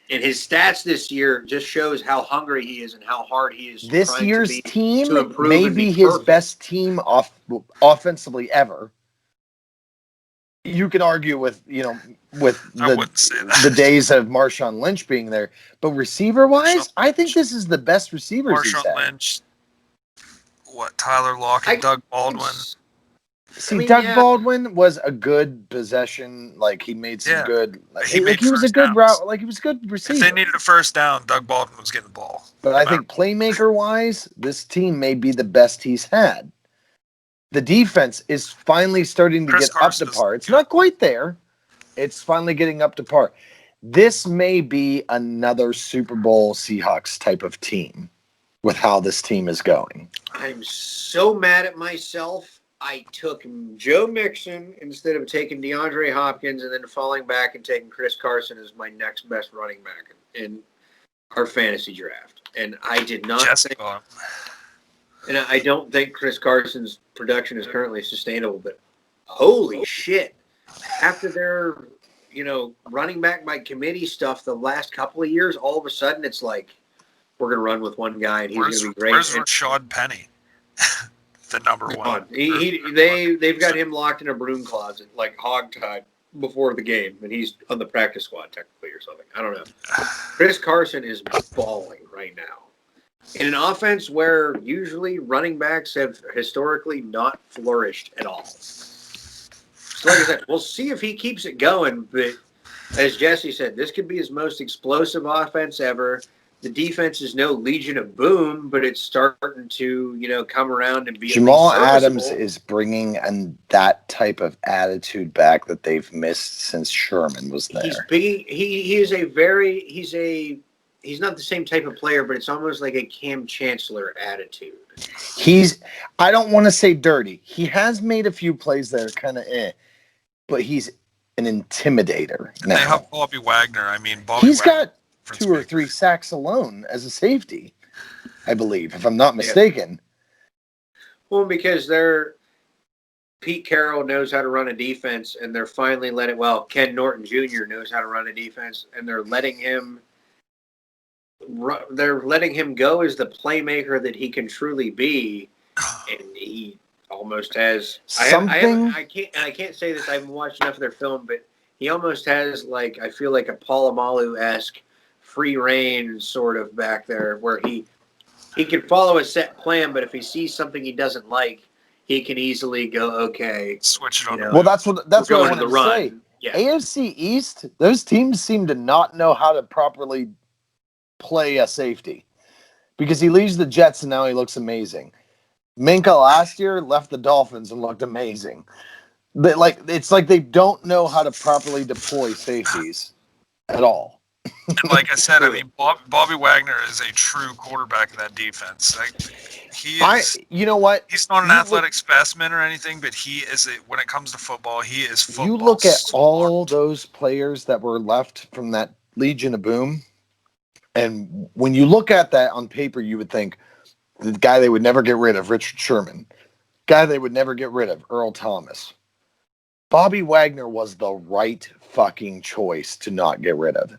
And his stats this year just shows how hungry he is and how hard he is. This year's team may be his best team offensively ever. You can argue with the days of Marshawn Lynch being there, but receiver-wise, I think this is the best receivers he's had. Marshawn Lynch, Tyler Lockett, Doug Baldwin. See, Doug Baldwin was a good possession. Like, he made some good. He was a good route. Like, he was a good receiver. If they needed a first down, Doug Baldwin was getting the ball. But I think playmaker-wise, this team may be the best he's had. The defense is finally starting to get up to par. It's not quite there. It's finally getting up to par. This may be another Super Bowl Seahawks type of team with how this team is going. I'm so mad at myself. I took Joe Mixon instead of taking DeAndre Hopkins and then falling back and taking Chris Carson as my next best running back in our fantasy draft. And I did not and I don't think Chris Carson's production is currently sustainable, but holy shit. After their, running back by committee stuff the last couple of years, all of a sudden it's like, we're going to run with one guy and he's going to be great. Where's Rashad Penny? The number one. They've got him locked in a broom closet, like hogtied before the game, and he's on the practice squad technically or something. I don't know. Chris Carson is balling right now. in an offense where usually running backs have historically not flourished at all. So like I said, we'll see if he keeps it going. But as Jesse said, this could be his most explosive offense ever. The defense is no Legion of Boom, but it's starting to, come around and be Jamal at least Adams serviceable. is bringing that type of attitude back that they've missed since Sherman was there. He's not the same type of player, but it's almost like a Cam Chancellor attitude. I don't want to say dirty. He has made a few plays that are kind of but he's an intimidator now. They have Bobby Wagner. I mean, Bobby He's Wagner, got 2 or 3 sacks alone as a safety, I believe, if I'm not mistaken. Well, because Pete Carroll knows how to run a defense, and they're finally Ken Norton Jr. knows how to run a defense, and they're letting him go as the playmaker that he can truly be, and he almost has something. I can't say this. I haven't watched enough of their film, but he almost has I feel like a Polamalu-esque free reign sort of back there, where he can follow a set plan, but if he sees something he doesn't like, he can easily go, okay, switch it on. Well, that's what I wanted to run. say. Yeah. AFC East, those teams seem to not know how to properly play a safety, because he leaves the Jets and now he looks amazing. Minka last year left the Dolphins and looked amazing. It's like they don't know how to properly deploy safeties at all. And like I said, I mean, Bobby Wagner is a true quarterback of that defense. You know what? He's not an athletic specimen or anything, but he is when it comes to football, he is football. You look at smart. all those players that were left from that Legion of Boom, and when you look at that on paper, you would think the guy they would never get rid of, Richard Sherman, guy they would never get rid of, Earl Thomas. Bobby Wagner was the right fucking choice to not get rid of.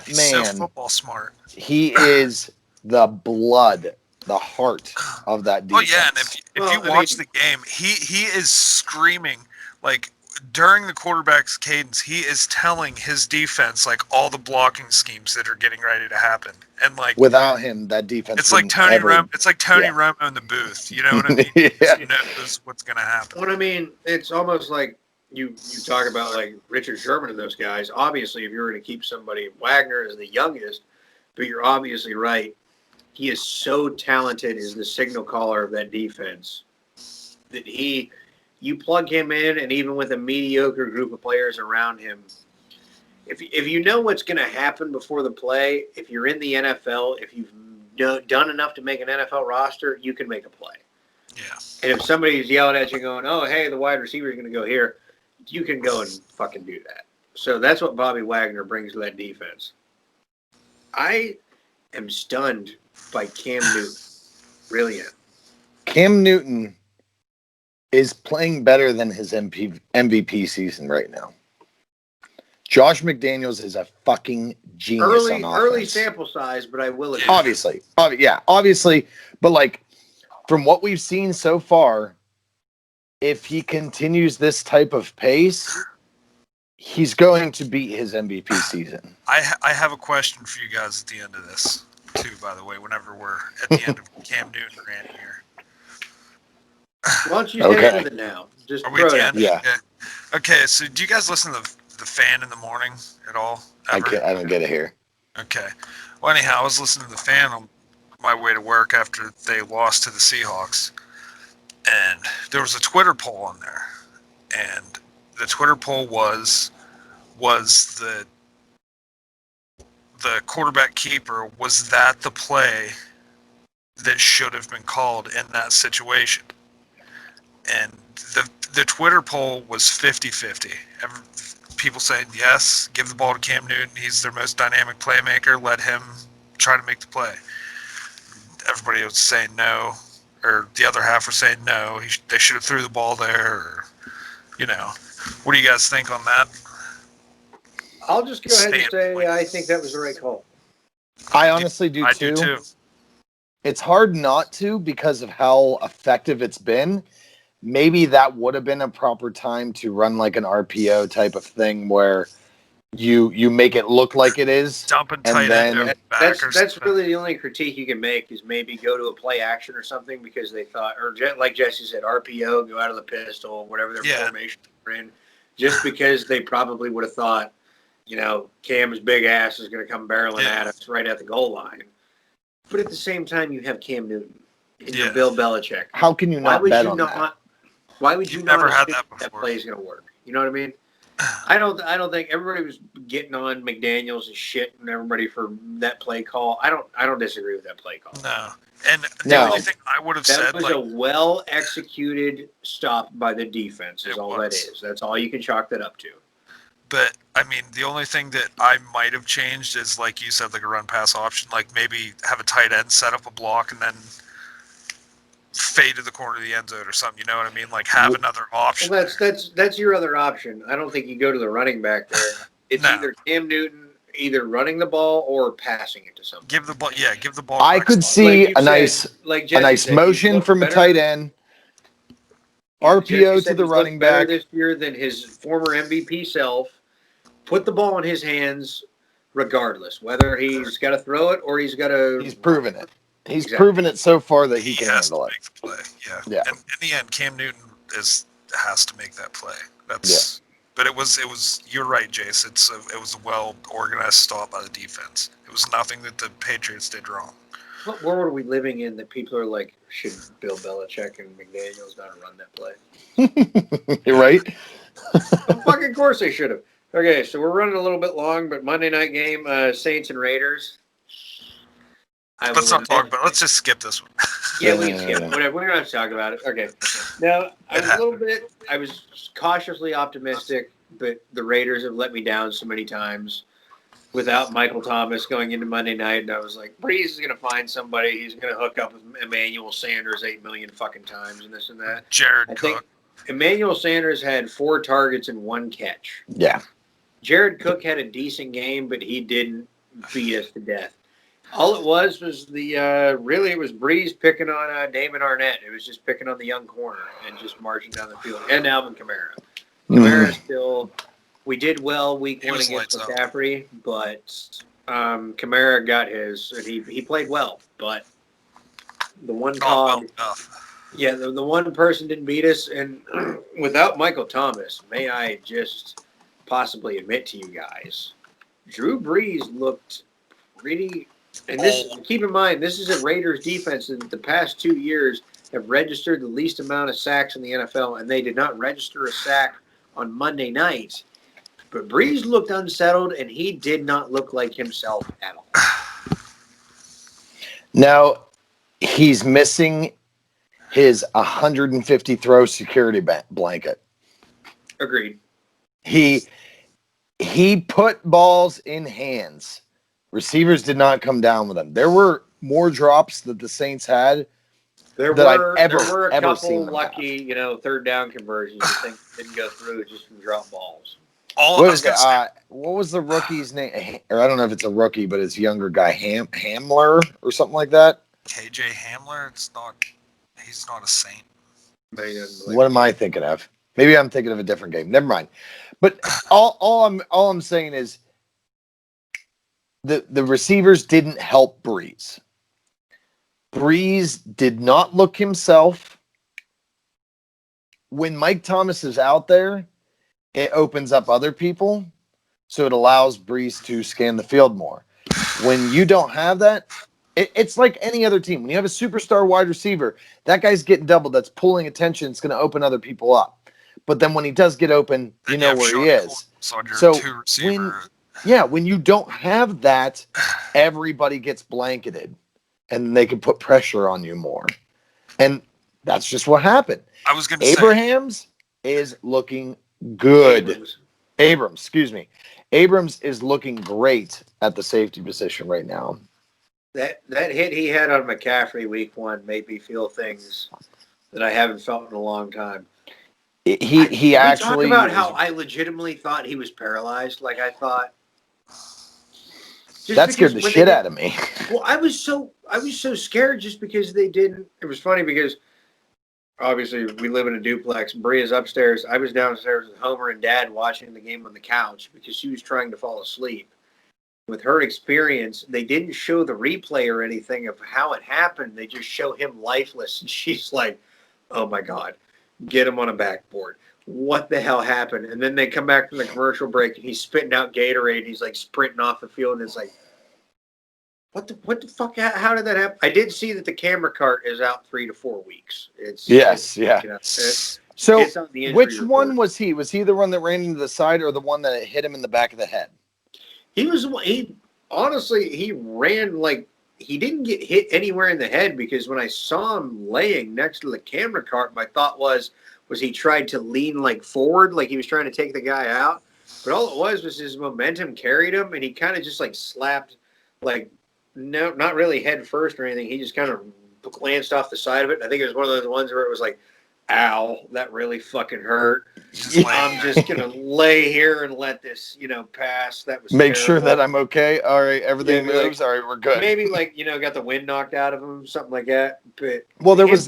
He's man, so football smart. He is the blood, the heart of that defense. Oh yeah, and if you watch the game, he is screaming during the quarterback's cadence. He is telling his defense all the blocking schemes that are getting ready to happen, and without him, that defense. It's like Tony Romo. It's like Tony Romo in the booth. You know what I mean? Yeah. He knows what's going to happen. Well, I mean, it's almost like you talk about Richard Sherman and those guys. Obviously, if you were to keep somebody, Wagner is the youngest, but you're obviously right. He is so talented as the signal caller of that defense that you plug him in, and even with a mediocre group of players around him, if you know what's going to happen before the play, if you're in the NFL, if you've done enough to make an NFL roster, you can make a play. Yeah. And if somebody's yelling at you going, oh, hey, the wide receiver is going to go here, you can go and fucking do that. So that's what Bobby Wagner brings to that defense. I am stunned by Cam Newton. Really am. Cam Newton is playing better than his MVP season right now. Josh McDaniels is a fucking genius on offense. Early sample size, but I will admit. Obviously. But from what we've seen so far, if he continues this type of pace, he's going to beat his MVP season. I have a question for you guys at the end of this, too, by the way, whenever we're at the end of Cam Newton rant here. Why don't you stay with it now? Just Are we at the end? Yeah. Okay, so do you guys listen to the Fan in the morning at all? I don't get it here. Okay. Well, anyhow, I was listening to the Fan on my way to work after they lost to the Seahawks, and there was a Twitter poll on there, and the Twitter poll was the quarterback keeper, was that the play that should have been called in that situation? And the Twitter poll was 50-50. People saying yes, give the ball to Cam Newton, he's their most dynamic playmaker, let him try to make the play. Everybody was saying no, or the other half were saying no, they should have threw the ball there, or, what do you guys think on that? I'll just go ahead and say I think that was the right call. I honestly do I too. do too. It's hard not to because of how effective it's been. Maybe that would have been a proper time to run an RPO type of thing where you make it look like it is, Dumping and tight then end back or That's something. really the only critique you can make is maybe go to a play action or something because they thought, or like Jesse said, RPO, go out of the pistol, whatever their Yeah. formation they're in, just because they probably would have thought, Cam's big ass is going to come barreling Yeah. at us right at the goal line. But at the same time, you have Cam Newton and Yeah. you're Bill Belichick. how can you Why not would bet you on that? not? Why would you You've not never had assume that before. play is going to work? You know what I mean? I don't think everybody was getting on McDaniels and shit and everybody for that play call. I don't disagree with that play call. No. And the No. only thing I would have That said, was like, a well executed stop by the defense. Is It all that was. is. That's all you can chalk that up to. but I mean, the only thing that I might have changed is, like you said, like a run pass option, like maybe have a tight end set up a block and then fade to the corner of the end zone or something. You know what I mean? Like have another option. Well, that's your other option. I don't think you go to the running back there. It's No. either Cam Newton either running the ball or passing it to someone. Give the ball. Yeah, give the ball. I back could spot. see Like you a said, nice like a Jesse nice said, he's motion looked from a better- tight end, Jesse RPO said to the he's running looked better back. this year than his former MVP self. Put the ball in his hands, regardless whether he's got to throw it or he's got to. He's proven it. He's Exactly. proven it so far that he can has to handle it. make the play. Yeah. Yeah. And in the end, Cam Newton has to make that play. That's. But it was. You're right, Jace. It was a well organized stop by the defense. It was nothing that the Patriots did wrong. What world are we living in that people are like, should Bill Belichick and McDaniels not run that play? You're right. Well, fucking course they should have. Okay, so we're running a little bit long, but Monday night game, Saints and Raiders. Let's not talk about it. Let's just skip this one. Yeah, we can skip it. Whatever. We don't have to talk about it. Okay. Now, I was cautiously optimistic, but the Raiders have let me down so many times without Michael Thomas going into Monday night. And I was like, Breeze is going to find somebody. He's going to hook up with Emmanuel Sanders 8 million fucking times and this and that. Jared I think Cook. Emmanuel Sanders had 4 targets and 1 catch. Yeah. Jared Cook had a decent game, but he didn't beat us to death. All it was really it was Breeze picking on Damon Arnett. It was just picking on the young corner and just marching down the field. And Alvin Kamara. Kamara still, we did well week He 1 was against lights out. McCaffrey, but Kamara got his, and he played well. But the one Not well cog, enough. yeah, the one person didn't beat us. And without Michael Thomas, may I just possibly admit to you guys, Drew Brees looked pretty. And this, keep in mind, this is a Raiders defense that the past 2 years have registered the least amount of sacks in the NFL, and they did not register a sack on Monday night. But Brees looked unsettled, and he did not look like himself at all. Now he's missing his 150 throw security blanket. Agreed. He put balls in hands. Receivers did not come down with them. There were more drops that the Saints had There that I've were ever a seen couple them lucky, third down conversions that things didn't go through just from drop balls. All What I is was gonna it? say, What was the rookie's name? Or I don't know if it's a rookie, but it's a younger guy, Hamler or something like that. KJ Hamler. He's not a Saint. But he doesn't believe What it. am I thinking of? Maybe I'm thinking of a different game. Never mind. But all I'm saying is the receivers didn't help Breeze. Breeze did not look himself. When Mike Thomas is out there, it opens up other people, so it allows Breeze to scan the field more. When you don't have that, it's like any other team. When you have a superstar wide receiver, that guy's getting doubled. That's pulling attention. It's going to open other people up. But then when he does get open, you know where he is. So So when you don't have that, everybody gets blanketed, and they can put pressure on you more. And that's just what happened. I was going to say, Abrahams is looking good. Abrams, excuse me. Abrams is looking great at the safety position right now. That hit he had on McCaffrey week 1 made me feel things that I haven't felt in a long time. He actually talk about how I legitimately thought he was paralyzed. Like I thought. That scared the shit out of me. Well, I was so scared just because they didn't. It was funny because obviously we live in a duplex. Bria's upstairs. I was downstairs with Homer and Dad watching the game on the couch because she was trying to fall asleep. With her experience, they didn't show the replay or anything of how it happened. They just show him lifeless, and she's like, "Oh my God, get him on a backboard. What the hell happened?" And then they come back from the commercial break, and he's spitting out Gatorade. And he's like sprinting off the field, and it's like, what the fuck? How did that happen? I did see that the camera cart is out 3 to 4 weeks. Yeah. So it's on the injury which report. one was he? Was he the one that ran into the side or the one that hit him in the back of the head? He honestly, he ran like he didn't get hit anywhere in the head because when I saw him laying next to the camera cart, my thought was he tried to lean like forward, like he was trying to take the guy out. But all it was his momentum carried him, and he kind of just like slapped, like no, not really head first or anything. He just kind of glanced off the side of it. I think it was one of those ones where it was like, "Ow, that really fucking hurt." I'm just gonna lay here and let this, pass. That was Make terrible. sure that I'm okay. All right, everything moves. Like, all right, we're good. Maybe got the wind knocked out of him, something like that. But there was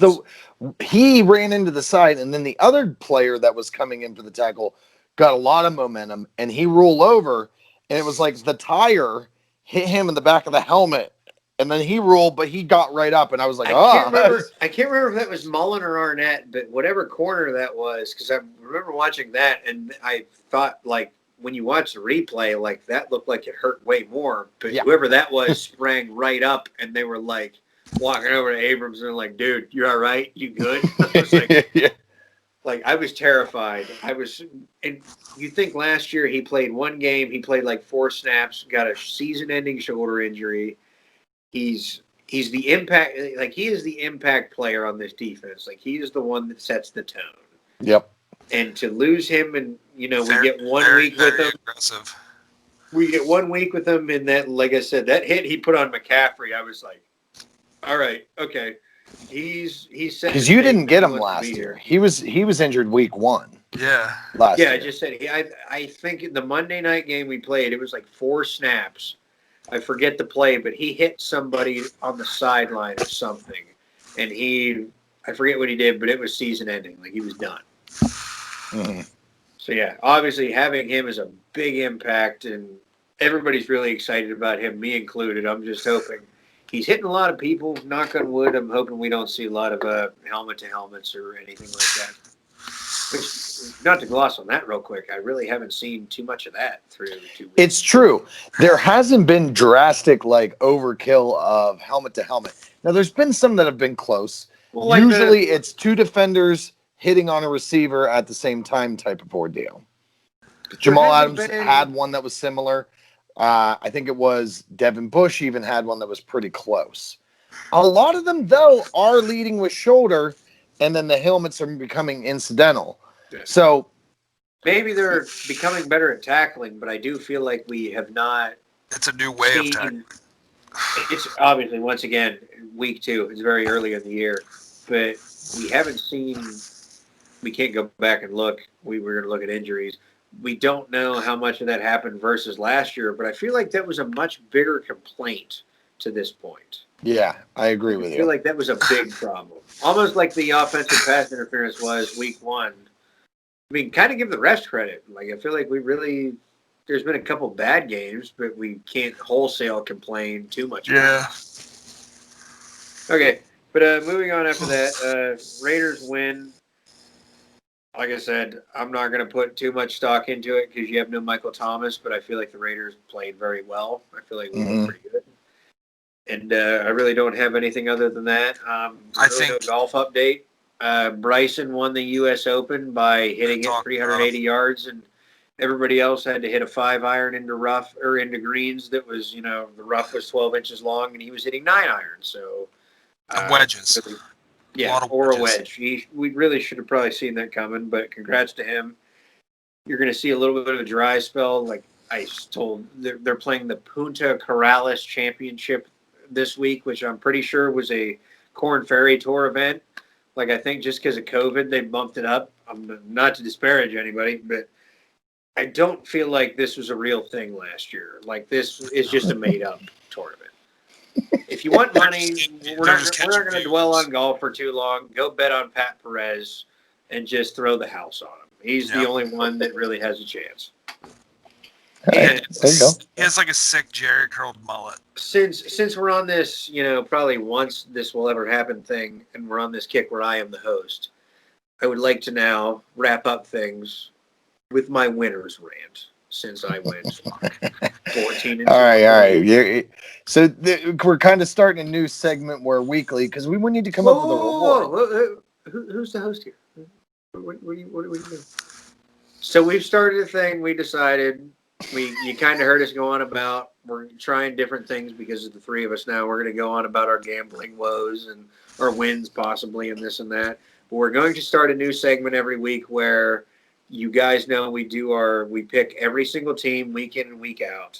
he ran into the side, and then the other player that was coming in for the tackle got a lot of momentum, and he rolled over, and it was like the tire hit him in the back of the helmet. And then he rolled, but he got right up, and I was like, I can't remember if that was Mullen or Arnett, but whatever corner that was, because I remember watching that, and I thought, like, when you watch the replay, like, that looked like it hurt way more. But whoever that was sprang right up, and they were, like, walking over to Abrams, and they're like, "Dude, you all right? You good?" I was like, like, I was terrified. And you think last year he played one game, he played, like, 4 snaps, got a season-ending shoulder injury. He's the impact, like he is the impact player on this defense. Like he is the one that sets the tone. Yep. And to lose him, and we get 1 week with him. Aggressive. We get 1 week with him, and that, like I said, that hit he put on McCaffrey, I was like, all right, okay, he's because you didn't get him last year. He was injured week 1. Yeah. Last year. I just said I think in the Monday night game we played, it was like 4 snaps. I forget the play, but he hit somebody on the sideline or something, and I forget what he did, but it was season-ending. Like, he was done. Mm-hmm. So, yeah, obviously having him is a big impact, and everybody's really excited about him, me included. I'm just hoping. He's hitting a lot of people, knock on wood. I'm hoping we don't see a lot of helmet-to-helmets or anything like that. Which, not to gloss on that real quick, I really haven't seen too much of that through 2 weeks. It's true. There hasn't been drastic overkill of helmet to helmet. Now there's been some that have been close. Well, usually it's 2 defenders hitting on a receiver at the same time type of ordeal. Jamal Adams had one that was similar. I think it was Devin Bush even had one that was pretty close. A lot of them though are leading with shoulder, and then the helmets are becoming incidental. Yeah. So maybe they're becoming better at tackling, but I do feel like we have not. It's a new way of tackling. It's obviously, once again, week 2. It's very early in the year, but we haven't seen. We can't go back and look. We were going to look at injuries. We don't know how much of that happened versus last year, but I feel like that was a much bigger complaint to this point. Yeah, I agree with you. I feel like that was a big problem. Almost like the offensive pass interference was week 1. I mean, kind of give the refs credit. Like, I feel like there's been a couple bad games, but we can't wholesale complain too much. Yeah. Okay, but moving on after that, Raiders win. Like I said, I'm not going to put too much stock into it because you have no Michael Thomas, but I feel like the Raiders played very well. I feel like we were pretty good. And I really don't have anything other than that. I think no golf update. Bryson won the U.S. Open by hitting it 380 yards, and everybody else had to hit a 5-iron into greens. That was, the rough was 12 inches long, and he was hitting 9-iron. So wedges. Yeah, or a wedge. We really should have probably seen that coming, but congrats to him. You're going to see a little bit of a dry spell. Like I told, they're playing the Punta Corrales Championship this week, which I'm pretty sure was a Corn Ferry Tour event. Like, I think just because of COVID, they bumped it up. I'm not to disparage anybody, but I don't feel like this was a real thing last year. Like, this is just a made-up tournament. if you want money, we're They're not just we're not catching going to dwell dudes. on golf for too long. Go bet on Pat Perez and just throw the house on him. He's the Yeah. only one that really has a chance. All right, And there you go. He has like a sick Jerry curled mullet. since we're on this, probably once this will ever happen thing, and we're on this kick where I am the host, I would like to now wrap up things with my winner's rant. Since I went 14 and 2. All right. So we're kind of starting a new segment where weekly because we need to come up with a reward. Who's the host here? What do you do? So we've started a thing. We decided you kind of heard us go on about. We're trying different things because of the three of us now. We're going to go on about our gambling woes and our wins possibly and this and that. But we're going to start a new segment every week where you guys know we pick every single team week in and week out.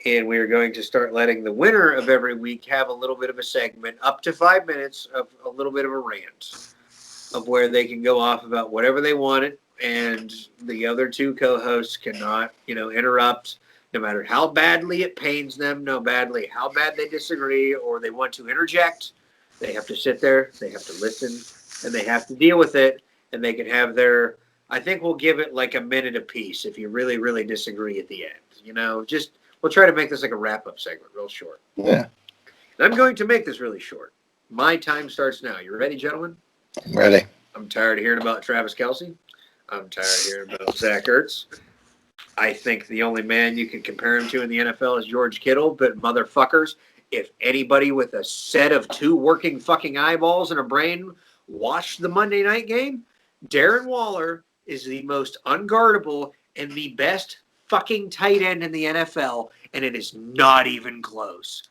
And we are going to start letting the winner of every week have a little bit of a segment, up to 5 minutes of a little bit of a rant of where they can go off about whatever they wanted, and the other two co-hosts cannot, interrupt, no matter how badly it pains them, how bad they disagree or they want to interject. They have to sit there, they have to listen, and they have to deal with it, and they can have their. I think we'll give it like a minute apiece if you really, really disagree at the end. We'll try to make this like a wrap-up segment, real short. Yeah. And I'm going to make this really short. My time starts now. You ready, gentlemen? I'm ready. I'm tired of hearing about Travis Kelce. I'm tired of hearing about Zach Ertz. I think the only man you can compare him to in the NFL is George Kittle, but motherfuckers, if anybody with a set of 2 working fucking eyeballs and a brain watched the Monday night game, Darren Waller is the most unguardable and the best fucking tight end in the NFL, and it is not even close.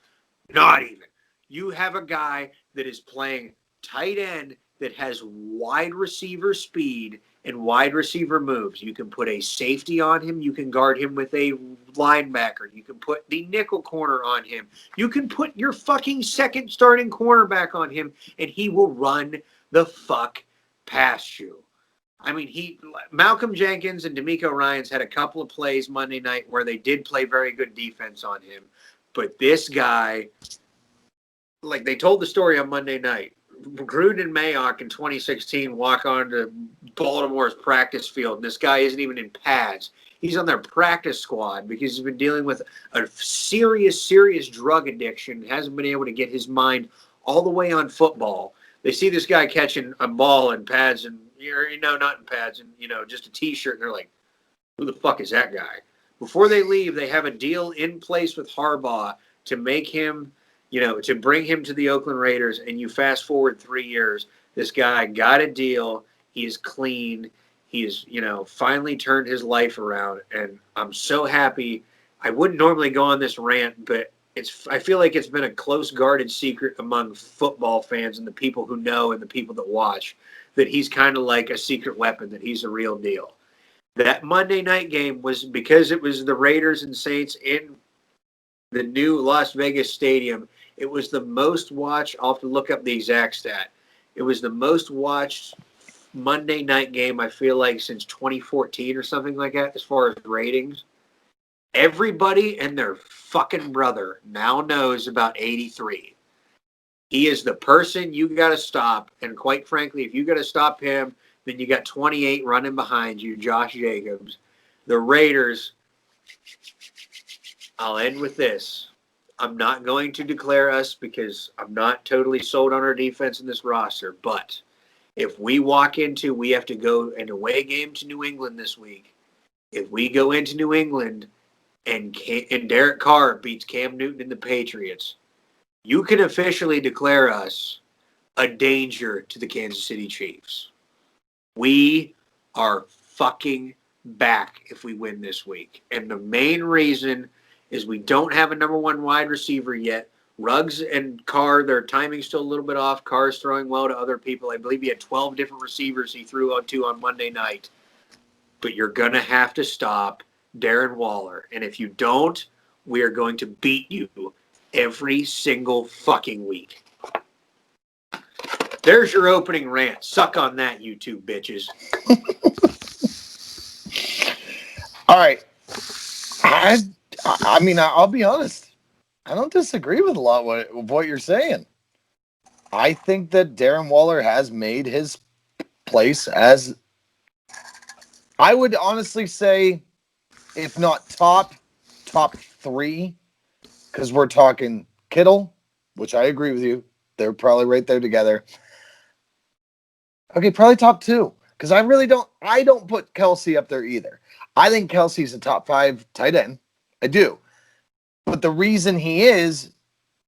Not even. You have a guy that is playing tight end that has wide receiver speed and wide receiver moves. You can put a safety on him. You can guard him with a linebacker. You can put the nickel corner on him. You can put your fucking second starting cornerback on him, and he will run the fuck past you. I mean, Malcolm Jenkins and D'Amico Ryans had a couple of plays Monday night where they did play very good defense on him. But this guy, like they told the story on Monday night, Gruden and Mayock in 2016 walk onto Baltimore's practice field, and this guy isn't even in pads. He's on their practice squad because he's been dealing with a serious, serious drug addiction, hasn't been able to get his mind all the way on football. They see this guy catching a ball in pads and, not in pads and, just a T-shirt, and they're like, who the fuck is that guy? Before they leave, they have a deal in place with Harbaugh to make him, to bring him to the Oakland Raiders. And you fast forward 3 years, this guy got a deal. He is clean. He is, finally turned his life around. And I'm so happy. I wouldn't normally go on this rant, but I feel like it's been a close guarded secret among football fans and the people who know and the people that watch that he's kind of like a secret weapon, that he's a real deal. That Monday night game was because it was the Raiders and Saints in the new Las Vegas stadium. It was the most watched. I'll have to look up the exact stat. It was the most watched Monday night game, I feel like, since 2014 or something like that, as far as ratings. Everybody and their fucking brother now knows about 83. He is the person you got to stop. And quite frankly, if you got to stop him, then you got 28 running behind you, Josh Jacobs. The Raiders, I'll end with this. I'm not going to declare us because I'm not totally sold on our defense in this roster. But if we have to go an away game to New England this week. If we go into New England and Derek Carr beats Cam Newton and the Patriots, you can officially declare us a danger to the Kansas City Chiefs. We are fucking back if we win this week. And the main reason is we don't have a number 1 wide receiver yet. Ruggs and Carr, their timing's still a little bit off. Carr's throwing well to other people. I believe he had 12 different receivers he threw on Monday night. But you're going to have to stop Darren Waller. And if you don't, we are going to beat you every single fucking week. There's your opening rant. Suck on that, you two bitches. All right. I mean, I'll be honest. I don't disagree with a lot of what you're saying. I think that Darren Waller has made his place as, I would honestly say, if not top 3, because we're talking Kittle, which I agree with you. They're probably right there together. Okay, probably top 2, because I don't put Kelsey up there either. I think Kelsey's a top 5 tight end. I do. But the reason he is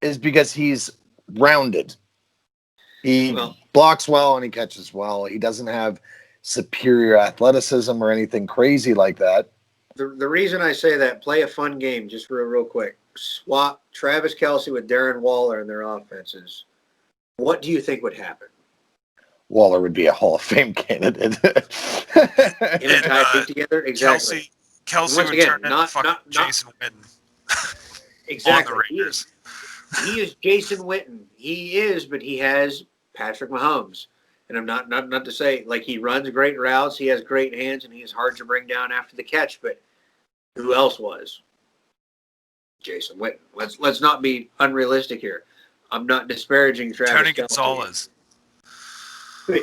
because he's rounded. He blocks well and he catches well. He doesn't have superior athleticism or anything crazy like that. The reason I say that, play a fun game just real quick. Swap Travis Kelsey with Darren Waller in their offenses. What do you think would happen? Waller would be a Hall of Fame candidate. Him and Ty together? Exactly. Kelsey would turn into fucking Jason Witten. Exactly. On the Raiders. He is Jason Witten. He is, but he has Patrick Mahomes. And I'm not to say, like, he runs great routes, he has great hands, and he is hard to bring down after the catch, but who else was? Jason Witten. Let's not be unrealistic here. I'm not disparaging Travis Tony Kelce. Gonzalez.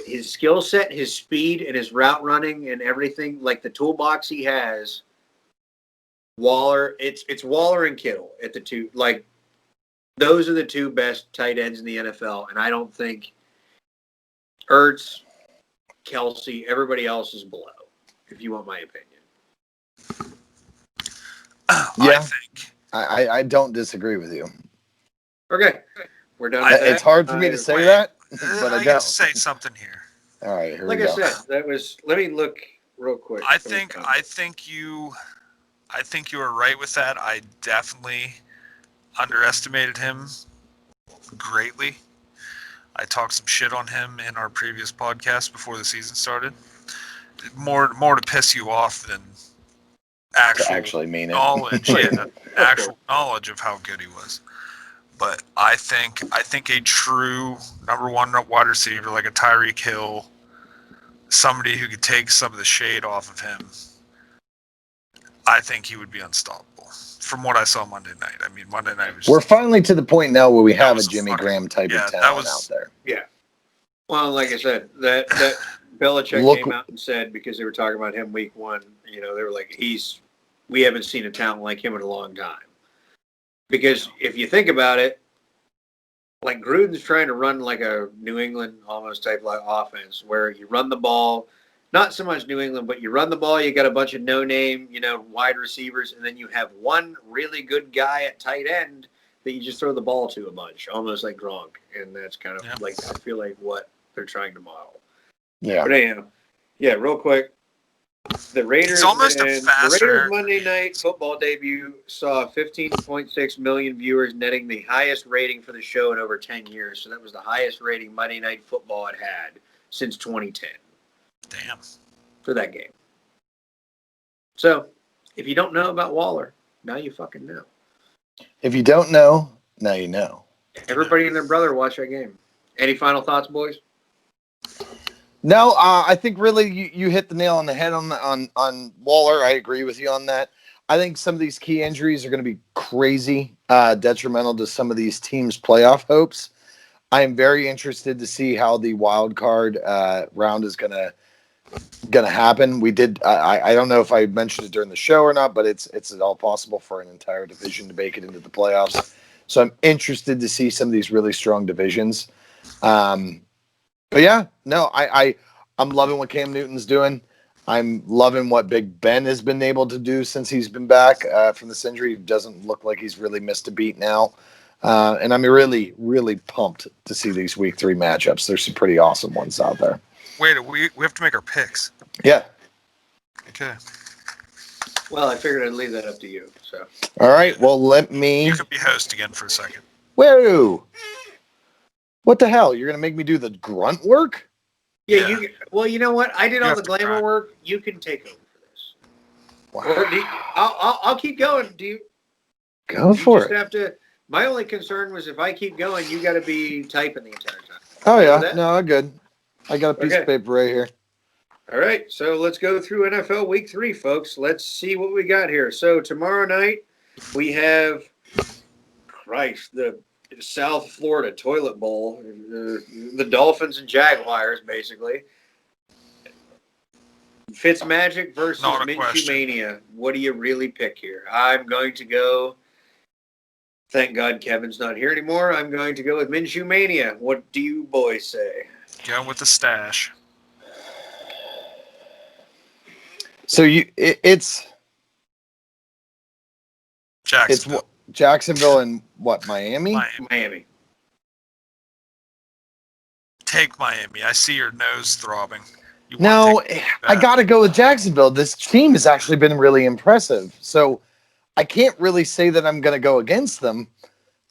His skill set, his speed, and his route running and everything, like the toolbox he has, Waller, it's Waller and Kittle at the two. Like, those are the 2 best tight ends in the NFL, and I don't think Ertz, Kelsey, everybody else is below, if you want my opinion. Yeah, I don't disagree with you. Okay, we're done with that. It's hard for me to say that, but I don't. Say something here. All right, here like we go. I said, that was. Let me look real quick. I think you are right with that. I definitely underestimated him greatly. I talked some shit on him in our previous podcast before the season started. More to piss you off than actually mean it. knowledge. Actual knowledge of how good he was. But I think a true number 1 wide receiver like a Tyreek Hill, somebody who could take some of the shade off of him, I think he would be unstoppable. From what I saw Monday night. I mean, Monday night was... We're finally to the point now where we have a Jimmy Graham type of talent out there. Yeah. Well, like I said, that Belichick came out and said, because they were talking about him week 1, they were like, we haven't seen a talent like him in a long time. Because if you think about it, like Gruden's trying to run like a New England almost type like offense where you run the ball, not so much New England, but you run the ball, you got a bunch of no-name, wide receivers, and then you have one really good guy at tight end that you just throw the ball to a bunch, almost like Gronk. And that's kind of like, I feel like what they're trying to model. Yeah. But anyhow, real quick. The Raiders Monday Night Football debut saw 15.6 million viewers, netting the highest rating for the show in over 10 years. So that was the highest rating Monday Night Football had since 2010. Damn. For that game. So, if you don't know about Waller, now you fucking know. If you don't know, now you know. Everybody and their brother watch that game. Any final thoughts, boys? No, I think really you hit the nail on the head on Waller. I agree with you on that. I think some of these key injuries are going to be crazy detrimental to some of these teams' playoff hopes. I am very interested to see how the wild card round is going to happen. We did. I don't know if I mentioned it during the show or not, but it's all possible for an entire division to make it into the playoffs. So I'm interested to see some of these really strong divisions. But yeah, no, I'm loving what Cam Newton's doing. I'm loving what Big Ben has been able to do since he's been back from this injury. It doesn't look like he's really missed a beat now. And I'm really, really pumped to see these week 3 matchups. There's some pretty awesome ones out there. Wait, we have to make our picks. Yeah. Okay. Well, I figured I'd leave that up to you. So. All right. Well, let me. You can be host again for a second. Whoa. What the hell? You're going to make me do the grunt work? Yeah. Well, you know what? I did all the glamour work. You can take over for this. Wow. I'll keep going. Do you? Go for it. Have to. My only concern was if I keep going, you got to be typing the entire time. Oh yeah. No, I'm good. I got a piece of paper right here. All right. So let's go through NFL Week 3, folks. Let's see what we got here. So tomorrow night we have Christ, the South Florida toilet bowl, the Dolphins and Jaguars, basically. Fitzmagic versus Not a Minshew question. Mania. What do you really pick here? I'm going to go. Thank God Kevin's not here anymore. I'm going to go with Minshew Mania. What do you boys say? Going with the stash. So it's Jacksonville. Jacksonville and what, Miami? Miami. Take Miami. I see your nose throbbing. You wanna No, take I that. got to go with Jacksonville. This team has actually been really impressive. So I can't really say that I'm going to go against them.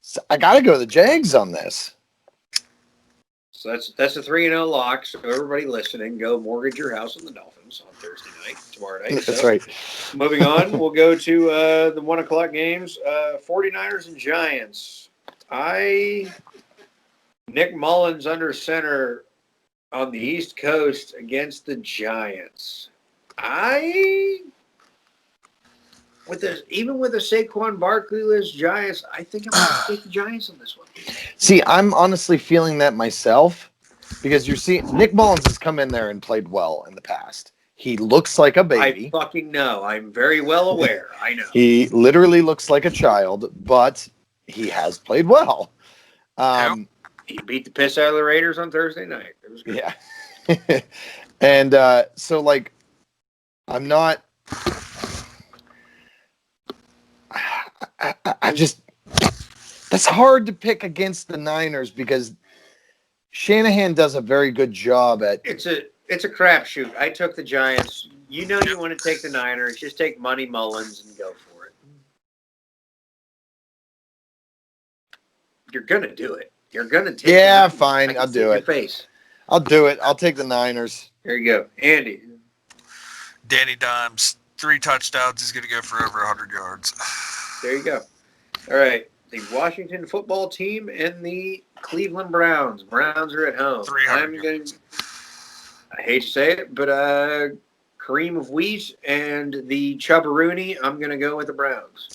So I got to go the Jags on this. So that's a 3-0 lock. So everybody listening, go mortgage your house on the Dolphins on Thursday night, tomorrow night. That's So, right. moving on, we'll go to the 1 o'clock games. 49ers and Giants. Nick Mullins under center on the East Coast against the Giants. Even with a Saquon Barkley-less Giants, I think I'm going to take the Giants on this one. See, I'm honestly feeling that myself because you're seeing Nick Mullins has come in there and played well in the past. He looks like a baby. I fucking know. I'm very well aware. I know. He literally looks like a child, but he has played well. He beat the piss out of the Raiders on Thursday night. It was good. Yeah. And so, like, I'm not. I just. That's hard to pick against the Niners because Shanahan does a very good job at. It's a crapshoot. I took the Giants. You know you want to take the Niners. Just take Money Mullins and go for it. You're gonna do it. You're gonna take. Yeah, the fine. I'll do it. Face. I'll do it. I'll take the Niners. There you go, Andy. Danny Dimes, 3 touchdowns. He's going to go for over 100 yards. There you go. All right. The Washington football team and the Cleveland Browns. Browns are at home. 300 I hate to say it, but cream of wheat and the Chubbaroonie, I'm going to go with the Browns.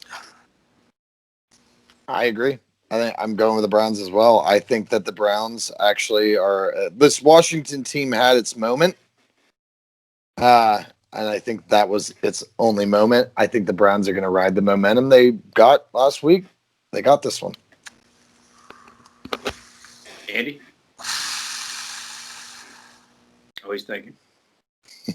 I agree. I think I'm going with the Browns as well. I think that the Browns actually are. This Washington team had its moment. And I think that was its only moment. I think the Browns are going to ride the momentum they got last week. They got this one. Andy? Always thinking.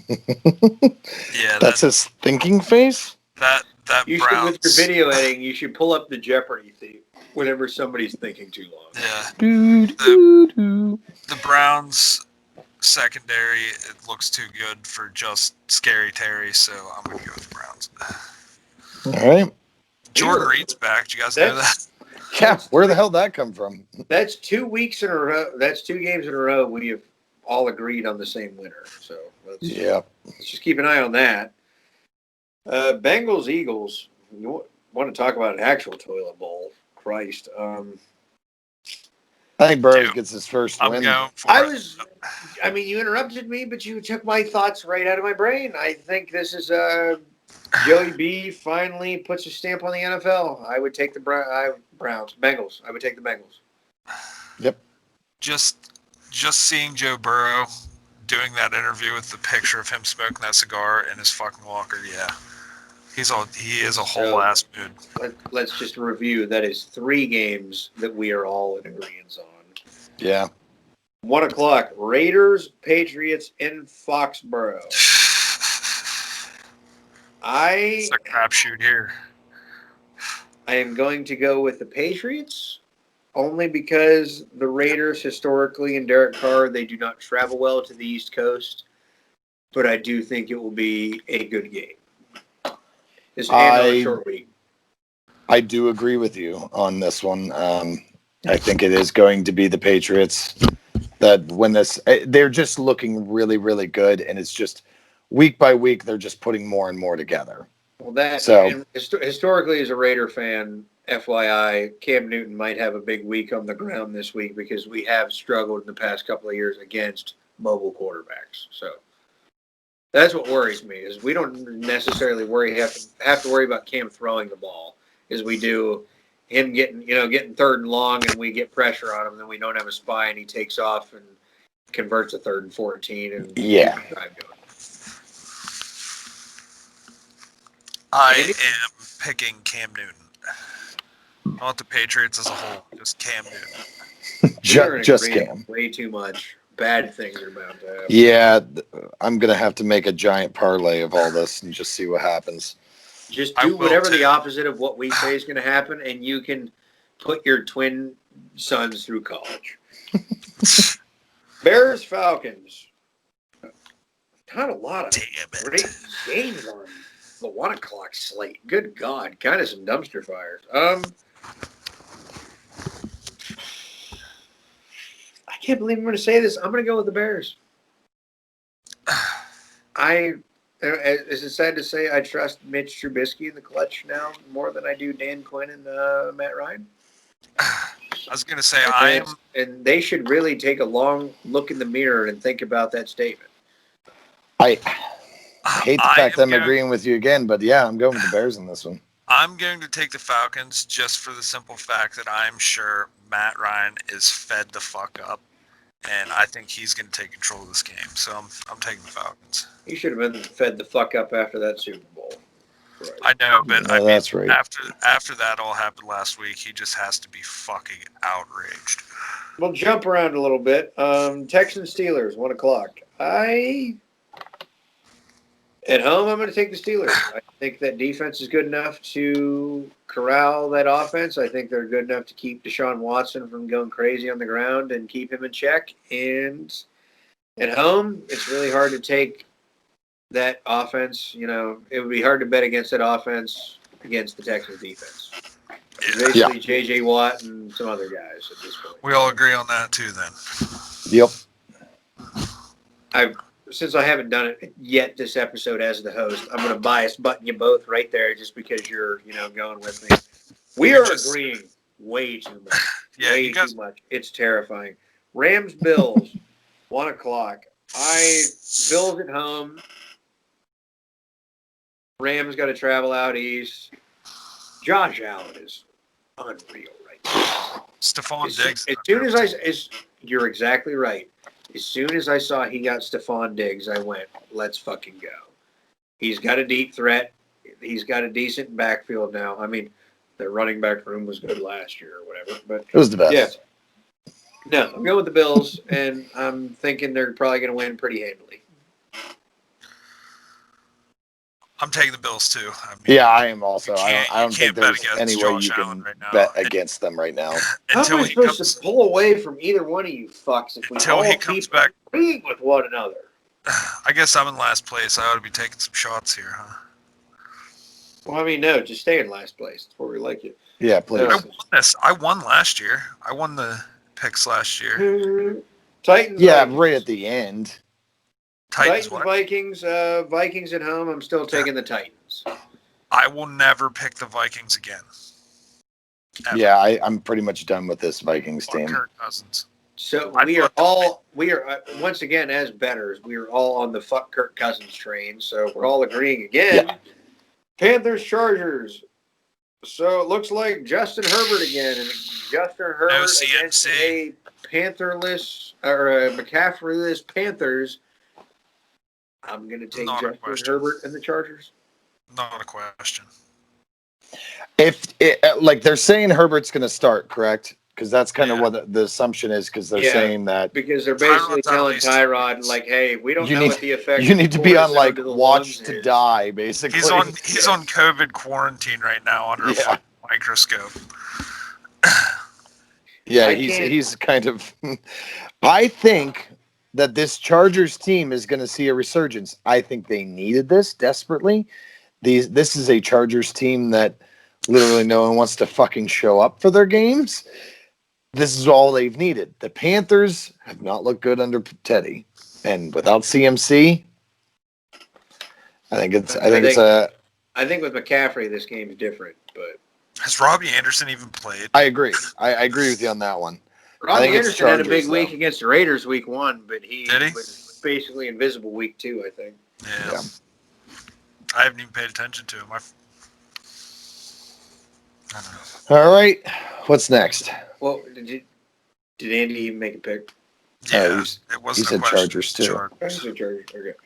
Yeah, That's his thinking face? that You Browns. should, with your video editing, you should pull up the Jeopardy theme whenever somebody's thinking too long. Yeah, The the Browns secondary, it looks too good for just Scary Terry, so I'm going to go with the Browns. All right. Jordan Reed's back. Did you guys know that? Yeah, where the hell did that come from? That's 2 weeks in a row. That's 2 games in a row we have all agreed on the same winner. So let's just keep an eye on that. Bengals, Eagles. You want to talk about an actual toilet bowl? Christ. I think Burrows Dude, gets his first I'm win. going for it. I mean, you interrupted me, but you took my thoughts right out of my brain. I think this is Joey B finally puts a stamp on the NFL. I would take the Browns. Bengals. I would take the Bengals. Yep. Just seeing Joe Burrow doing that interview with the picture of him smoking that cigar in his fucking locker, yeah. He is a whole ass mood. Let's just review. That is 3 games that we are all in agreement on. Yeah. 1 o'clock. Raiders, Patriots in Foxborough. It's a crapshoot here. I am going to go with the Patriots only because the Raiders historically and Derek Carr, they do not travel well to the East Coast, but I do think it will be a good game. It's a short week. I do agree with you on this one. I think it is going to be the Patriots that win this. They're just looking really, really good, and it's just week by week they're just putting more and more together. Well, historically, as a Raider fan, FYI, Cam Newton might have a big week on the ground this week because we have struggled in the past couple of years against mobile quarterbacks. So that's what worries me is we don't necessarily have to worry about Cam throwing the ball as we do him getting third and long, and we get pressure on him, then we don't have a spy, and he takes off and converts a 3rd and 14, and Yeah. keeps the drive going. I Andy? am picking Cam Newton. Not the Patriots as a whole, just Cam Newton. We're in Just agreement Cam. way too much. Bad things are about to happen. Yeah, I'm gonna have to make a giant parlay of all this and just see what happens. Just I do will whatever too. the opposite of what we say is going to happen, and you can put your twin sons through college. Bears, Falcons. Not a lot of Damn great it. games on the 1 o'clock slate. Good God, kind of some dumpster fires. I can't believe I'm going to say this. I'm going to go with the Bears. Is it sad to say I trust Mitch Trubisky in the clutch now more than I do Dan Quinn and Matt Ryan? I was going to say, And they should really take a long look in the mirror and think about that statement. I hate the fact that I'm going, agreeing with you again, but yeah, I'm going with the Bears in this one. I'm going to take the Falcons just for the simple fact that I'm sure Matt Ryan is fed the fuck up, and I think he's going to take control of this game. So I'm taking the Falcons. He should have been fed the fuck up after that Super Bowl. Right. I know, but No, that's right. After that all happened last week, he just has to be fucking outraged. We'll jump around a little bit. Texans Steelers, 1 o'clock. At home, I'm going to take the Steelers. I think that defense is good enough to corral that offense. I think they're good enough to keep Deshaun Watson from going crazy on the ground and keep him in check. And at home, it's really hard to take that offense. You know, it would be hard to bet against that offense against the Texans defense. It's basically J.J. Watt and some other guys at this point. We all agree on that too, then. Yep. Since I haven't done it yet this episode as the host, I'm going to bias button you both right there just because you're, going with me. We are agreeing way too much. Yeah, way too much. It's terrifying. Rams, Bills, 1 o'clock. Bills at home. Rams got to travel out east. Josh Allen is unreal right now. Stephon Diggs. As soon as you're exactly right. As soon as I saw he got Stephon Diggs, I went, let's fucking go. He's got a deep threat. He's got a decent backfield now. I mean, their running back room was good last year or whatever. But it was the best. Yeah. No, I'm going with the Bills, and I'm thinking they're probably going to win pretty handily. I'm taking the Bills too. Yeah, I am also. I don't think bet there's any way Josh you Allen can right now. bet against them right now. How am I supposed to pull away from either one of you fucks if we all keep agreeing with one another? I guess I'm in last place. I ought to be taking some shots here, huh? Well, I mean, no, just stay in last place. That's where we like you. Yeah, please. I won this. I won last year. I won the picks last year. Titans. Yeah, Vikings. right at the end. Titans Vikings. Vikings at home. I'm still taking the Titans. I will never pick the Vikings again. Ever. Yeah, I'm pretty much done with this Vikings team. Kirk Cousins. So we are once again, as bettors, we are all on the fuck Kirk Cousins train. So we're all agreeing again. Yeah. Panthers, Chargers. So it looks like Justin Herbert again, and Justin Herbert against a Pantherless or a McCaffrey-less Panthers. I'm going to take Justin Herbert and the Chargers. Not a question. Like they're saying Herbert's going to start, correct? Because that's kind of what the assumption is. Because they're saying that they're basically telling Tyrod like, "Hey, we don't know what the effect. You need to be on like watch to die, basically." He's on COVID quarantine right now under a microscope. Yeah, he's kind of. I think that this Chargers team is going to see a resurgence. I think they needed this desperately. This is a Chargers team that literally no one wants to fucking show up for their games. This is all they've needed. The Panthers have not looked good under Teddy, and without CMC, I think with McCaffrey this game is different. But has Robbie Anderson even played? I agree. I agree with you on that one. Robbie Anderson had a big week against the Raiders week 1, but he was basically invisible week 2, I think. Yeah. I haven't even paid attention to him. I don't know. All right. What's next? Well, did Andy even make a pick? Yeah, he's- it he wasn't said a question. Chargers, too. Oh, Chargers. he's a Charger.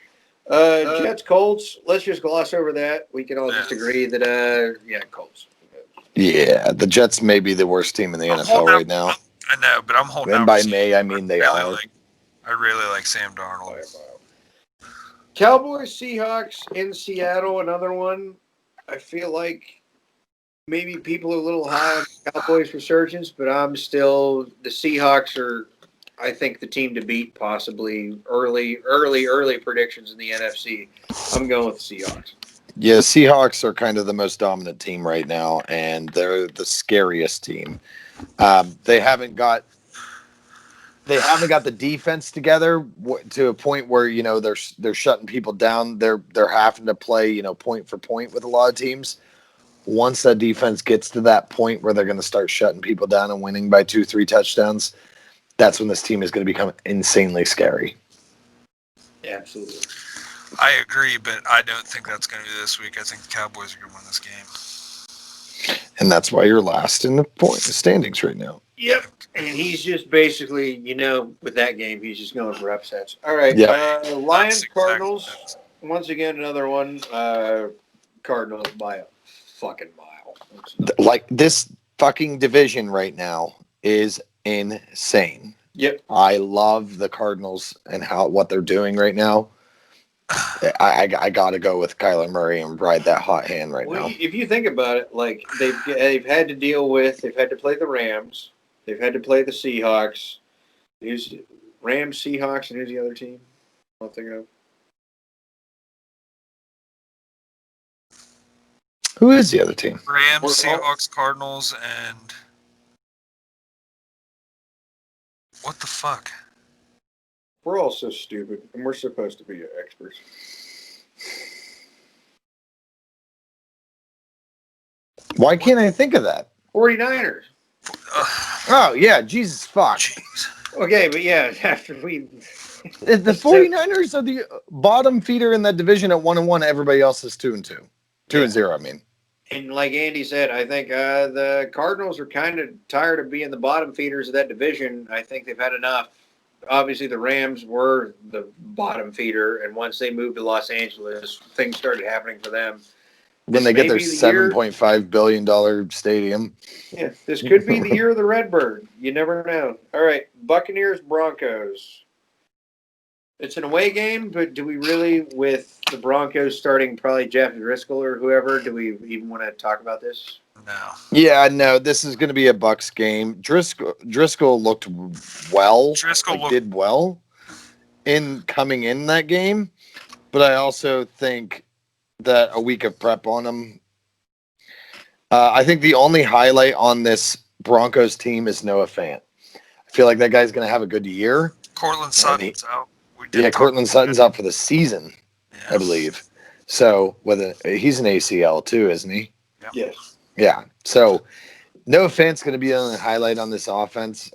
Okay. Jets, Colts. Let's just gloss over that. We can all just agree that, Colts. Yeah, the Jets may be the worst team in the NFL right now. I know, but I'm holding And out. by respect. May, I mean they are. I really like Sam Darnold. Cowboys, Seahawks in Seattle, another one. I feel like maybe people are a little high on Cowboys resurgence, but I'm still the Seahawks are, I think, the team to beat. Possibly early predictions in the NFC. I'm going with the Seahawks. Yeah, Seahawks are kind of the most dominant team right now, and they're the scariest team. They haven't got the defense together to a point where they're shutting people down. They're having to play point for point with a lot of teams. Once that defense gets to that point where they're going to start shutting people down and winning by 2-3 touchdowns, that's when this team is going to become insanely scary. Absolutely. I agree, but I don't think that's going to be this week. I think the Cowboys are going to win this game. And that's why you're last in the standings right now. Yep. And he's just basically, with that game, he's just going for upsets. All right. Yeah. Lions, That's Cardinals. exactly Once again, another one. Cardinals by a fucking mile. Like, this fucking division right now is insane. Yep. I love the Cardinals and what they're doing right now. I got to go with Kyler Murray and ride that hot hand now. If you think about it, like they've had to deal with, they've had to play the Rams, they've had to play the Seahawks. Who's Rams, Seahawks, and who's the other team? I'm thinking of. Who is the other team? Rams, Seahawks, Cardinals, and what the fuck? We're all so stupid, and we're supposed to be experts. Why can't I think of that? 49ers. Oh, yeah, Jesus fuck. Jeez. Okay, but yeah, after we... The 49ers are the bottom feeder in that division at 1-1. Everybody else is 2-2. 2-0, I mean. And like Andy said, I think the Cardinals are kind of tired of being the bottom feeders of that division. I think they've had enough. Obviously, the Rams were the bottom feeder, and once they moved to Los Angeles, things started happening for them. When they get their $7.5 billion stadium. Yeah, this could be the year of the Redbird. You never know. All right, Buccaneers, Broncos. It's an away game, but do we really, with the Broncos starting probably Jeff Driscoll or whoever, do we even want to talk about this? No. Yeah, no, this is going to be a Bucks game. Driscoll looked well. Did well in coming in that game, but I also think that a week of prep on him. I think the only highlight on this Broncos team is Noah Fant. I feel like that guy's going to have a good year. Cortland Sutton's out. Cortland Sutton's out for the season, I believe. So he's an ACL too, isn't he? Yeah. Yes. Yeah. So Noah Fant's going to be the highlight on this offense.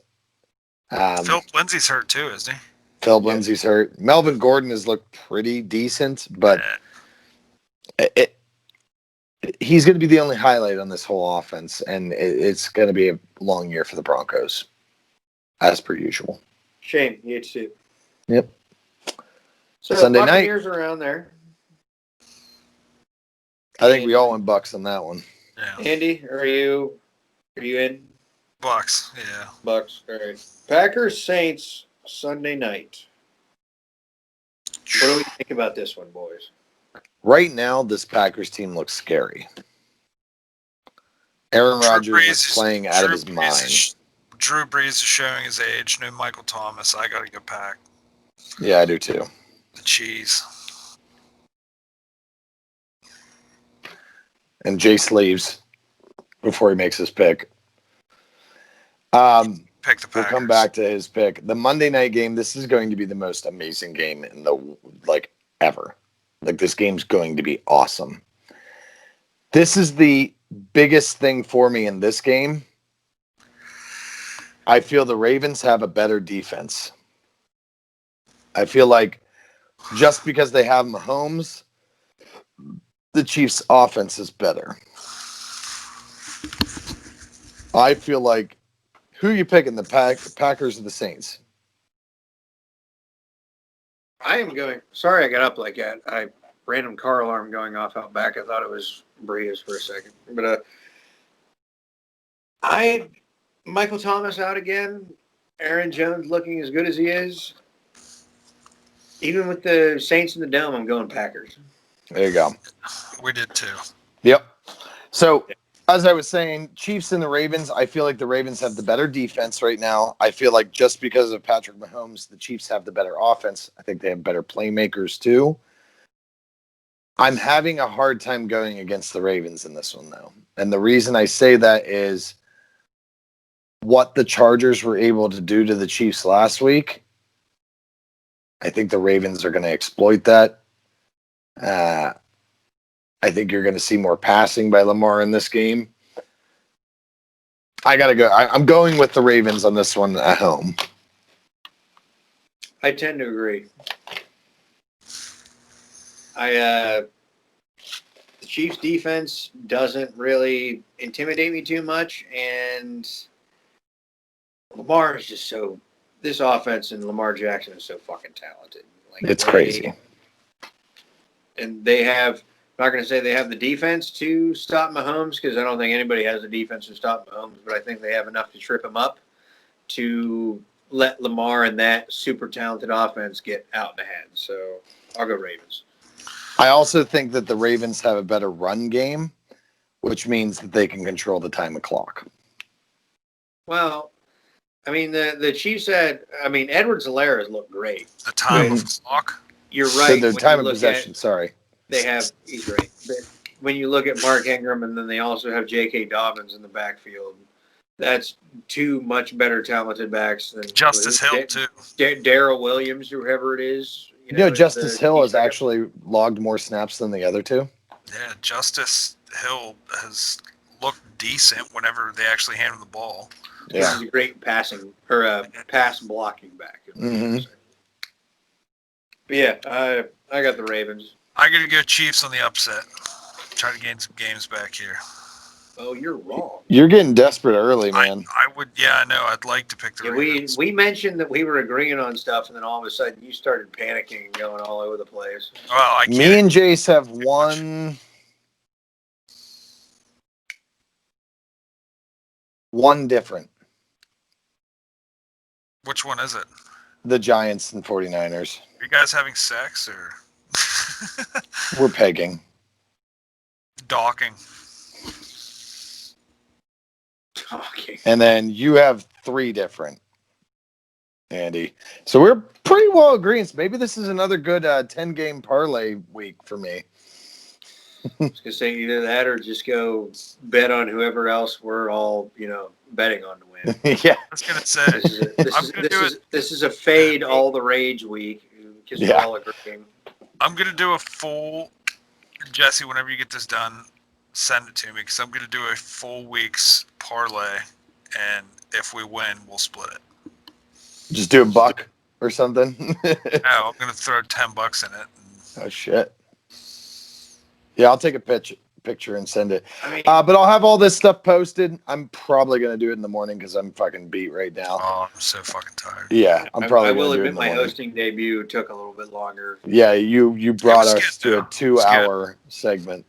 Philip Lindsay's hurt too, isn't he? Philip Lindsay's hurt. Melvin Gordon has looked pretty decent, but he's going to be the only highlight on this whole offense, and it's going to be a long year for the Broncos, as per usual. Shame. You hate to see it. Yep. So Sunday Buccaneers night. around there. I think we all went Bucks on that one. Yeah. Andy, are you in? Bucks, yeah. Bucks. All right. Packers, Saints, Sunday night. What do we think about this one, boys? Right now, this Packers team looks scary. Aaron Rodgers is playing out of his mind. Drew Brees is showing his age. No Michael Thomas. I got to go Pack. Yeah, I do too. The cheese. And Jace leaves before he makes his pick. Pick the Packers. We'll come back to his pick. The Monday night game, this is going to be the most amazing game in the ever. This game's going to be awesome. This is the biggest thing for me in this game. I feel the Ravens have a better defense. I feel like just because they have Mahomes, the Chiefs' offense is better. I feel like who are you picking? The Packers or the Saints? I am going. Sorry, I got up like that. Random car alarm going off out back. I thought it was Bria's for a second, but I Michael Thomas out again. Aaron Jones looking as good as he is. Even with the Saints in the dome, I'm going Packers. There you go. We did too. Yep. So, as I was saying, Chiefs and the Ravens, I feel like the Ravens have the better defense right now. I feel like just because of Patrick Mahomes, the Chiefs have the better offense. I think they have better playmakers too. I'm having a hard time going against the Ravens in this one, though. And the reason I say that is what the Chargers were able to do to the Chiefs last week. I think the Ravens are going to exploit that. I think you're going to see more passing by Lamar in this game. I got to go. I'm going with the Ravens on this one at home. I tend to agree. The Chiefs defense doesn't really intimidate me too much, and Lamar is just so. This offense and Lamar Jackson is so fucking talented. Like It's crazy. And they have. I'm not going to say they have the defense to stop Mahomes because I don't think anybody has the defense to stop Mahomes, but I think they have enough to trip him up to let Lamar and that super talented offense get out in ahead. So I'll go Ravens. I also think that the Ravens have a better run game, which means that they can control the time of clock. Well, I mean, the Chiefs had, Edwards-Helaire has looked great. The time of clock. You're So right. their when time you of look possession, sorry. He's right. But when you look at Mark Ingram and then they also have J.K. Dobbins in the backfield, that's two much better talented backs than Justice Hill too. Darrell Williams, whoever it is. Justice Hill has actually logged more snaps than the other two. Yeah, Justice Hill has looked decent whenever they actually hand him the ball. Yeah, he's a great pass blocking back. Mm-hmm. But yeah, I got the Ravens. I got to go Chiefs on the upset. Try to gain some games back here. Oh, you're wrong. You're getting desperate early, man. I would, yeah, I know. I'd like to pick the Ravens. We mentioned that we were agreeing on stuff, and then all of a sudden you started panicking and going all over the place. Well, Me and Jace have one different. Which one is it? The Giants and 49ers. Are you guys having sex or? We're pegging. Docking. And then you have three different, Andy. So we're pretty well agreeing. Maybe this is another good 10-game parlay week for me. I was going to say either that or just go bet on whoever else we're all, betting on to win. Yeah. I was going to say. This is a fade all the rage week because we're all agreeing. I'm going to do a full, Jesse, whenever you get this done, send it to me because I'm going to do a full week's parlay, and if we win, we'll split it. Just do a buck or something. No, I'm going to throw $10 in it. Oh shit! Yeah, I'll take a picture and send it. But I'll have all this stuff posted. I'm probably going to do it in the morning because I'm fucking beat right now. Oh, I'm so fucking tired. Yeah, I'm probably. I will admit my hosting debut took a little bit longer. Yeah, you brought us to a 2-hour segment.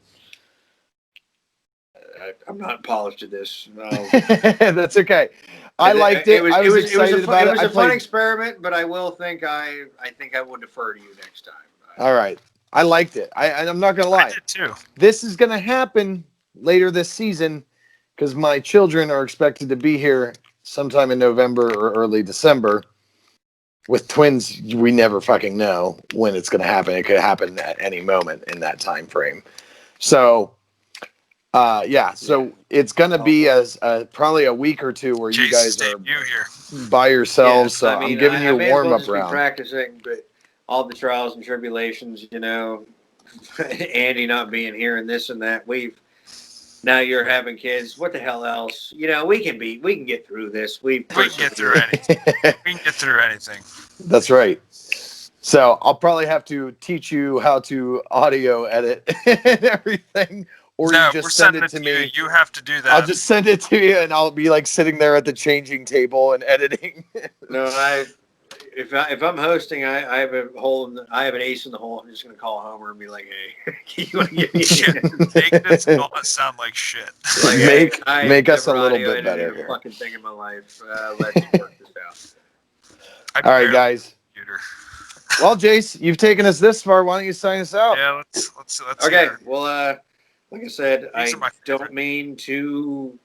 I'm not polished at this. No. That's okay. I liked it. I was excited about it. It was a fun experiment, but I will think I would defer to you next time. All right. I liked it. I'm not going to lie. I did too. This is going to happen later this season because my children are expected to be here sometime in November or early December. With twins, we never fucking know when it's going to happen. It could happen at any moment in that time frame. So, so it's going to be as probably a week or two where you guys are by yourselves. So I'm giving you a warm-up round. Practicing, but all the trials and tribulations, Andy not being here and this and that. Now you're having kids. What the hell else? We can get through this. We can get through anything. We can get through anything. That's right. So I'll probably have to teach you how to audio edit and everything, or no, you we're just send sending it to me. You have to do that. I'll just send it to you, and I'll be like sitting there at the changing table and editing. No, if I'm hosting, I have a hole in I have an ace in the hole. I'm just gonna call Homer and be like, "Hey, you want to give me Make this not sound like shit." like, make hey, I make us a never little audio bit edited better a here. fucking thing in my life. Let's work this out." All right, guys. Computer. Well, Jace, you've taken us this far. Why don't you sign us out? Yeah, let's Okay, hear it. well, like I said, These I are my don't favorite. mean to,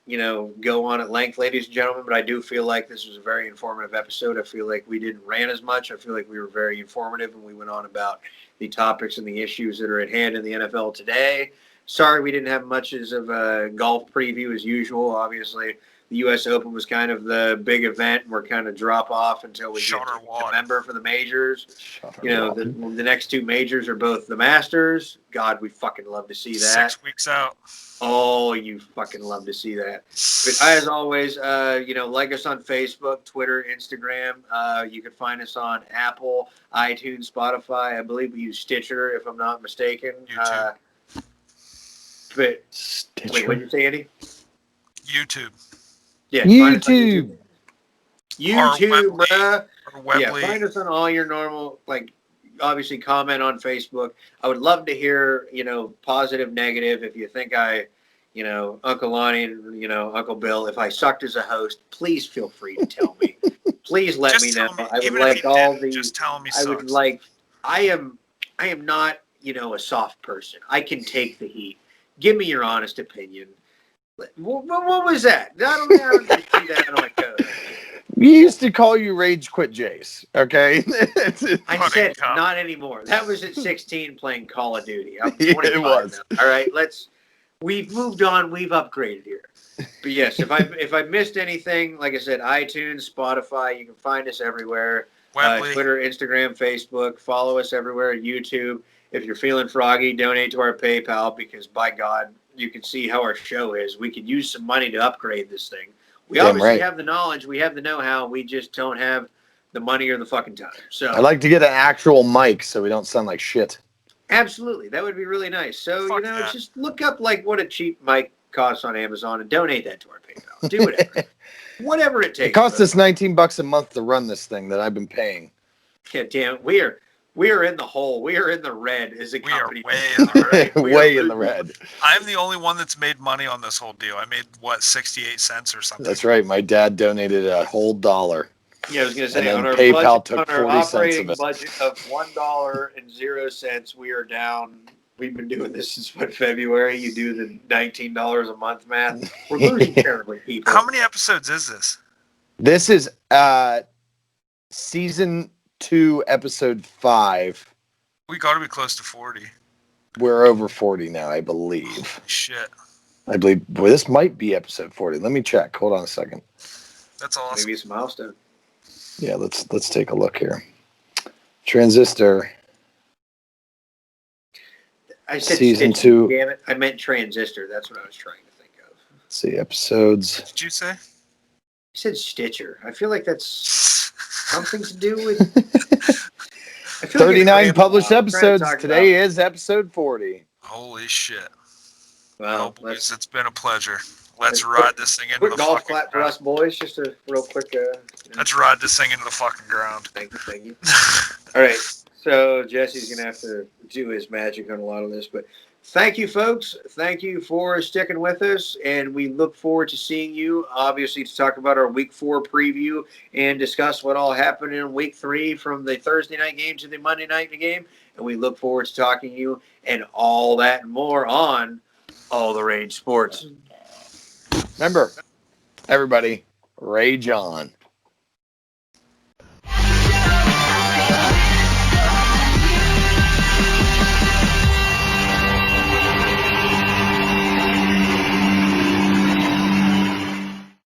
go on at length, ladies and gentlemen, but I do feel like this was a very informative episode. I feel like we didn't rant as much. I feel like we were very informative, and we went on about the topics and the issues that are at hand in the NFL today. Sorry we didn't have much of a golf preview as usual. Obviously, the U.S. Open was kind of the big event, and we're kind of drop off until we get to November for the majors. The next two majors are both the Masters. God, we fucking love to see that. 6 weeks out. Oh, you fucking love to see that. But as always, like us on Facebook, Twitter, Instagram. You can find us on Apple, iTunes, Spotify. I believe we use Stitcher, if I'm not mistaken. YouTube. But Stitcher. wait, what did you say, Andy? YouTube. Yeah, YouTube. YouTube, bruh. Or Webley. Yeah, find us on all your normal, obviously comment on Facebook. I would love to hear, positive, negative. If you think Uncle Lonnie and, Uncle Bill, if I sucked as a host, please feel free to tell me. Please let me know. I would like all the. Just tell me. I would like. I am not, a soft person. I can take the heat. Give me your honest opinion. What was that? I don't see that on my code. We used to call you Rage Quit Jace, okay? I said not anymore. That was at 16 playing Call of Duty. I'm Yeah, 25 it was. now. All right, we've moved on. We've upgraded here. But yes, if I missed anything, like I said, iTunes, Spotify, you can find us everywhere. Twitter, Instagram, Facebook. Follow us everywhere. YouTube. If you're feeling froggy, donate to our PayPal because by God, you can see how our show is. We could use some money to upgrade this thing. We obviously have the knowledge, we have the know-how, we just don't have the money or the fucking time. So I'd like to get an actual mic so we don't sound like shit. Absolutely, that would be really nice. So just look up what a cheap mic costs on Amazon and donate that to our PayPal. Do whatever, whatever it takes. It costs us $19 a month to run this thing that I've been paying. Yeah, damn, we are in the hole. We are in the red as a company. We are way in the red. Way in the red. I'm the only one that's made money on this whole deal. I made 68 cents or something. That's right. My dad donated a whole $1. Yeah, I was going to say and on our PayPal budget, took on our 40 cents operating of it. budget of $1.00, we are down. We've been doing this since February. You do the $19 a month math. We're losing terribly, people. How many episodes is this? This is season 2, episode 5. We got to be close to 40. We're over 40 now, I believe. Shit. I believe this might be episode 40. Let me check. Hold on a second. That's awesome. Maybe it's a milestone. Yeah, let's take a look here. Transistor. I said season Stitcher, 2. Damn it! I meant transistor. That's what I was trying to think of. Let's see, episodes. Did you say? I said Stitcher. I feel like that's something to do with. 39 published episodes. Today is episode 40. Holy shit. Well, boys, it's been a pleasure. Let's ride this thing into quick the golf fucking clap for ground. us boys. Just a real quick. Let's ride this thing into the fucking ground. Thank you. All right. So Jesse's going to have to do his magic on a lot of this. But thank you, folks. Thank you for sticking with us. And we look forward to seeing you, obviously, to talk about our Week 4 preview and discuss what all happened in Week 3 from the Thursday night game to the Monday night game. And we look forward to talking to you and all that and more on All the Rage Sports. Remember, everybody, rage on.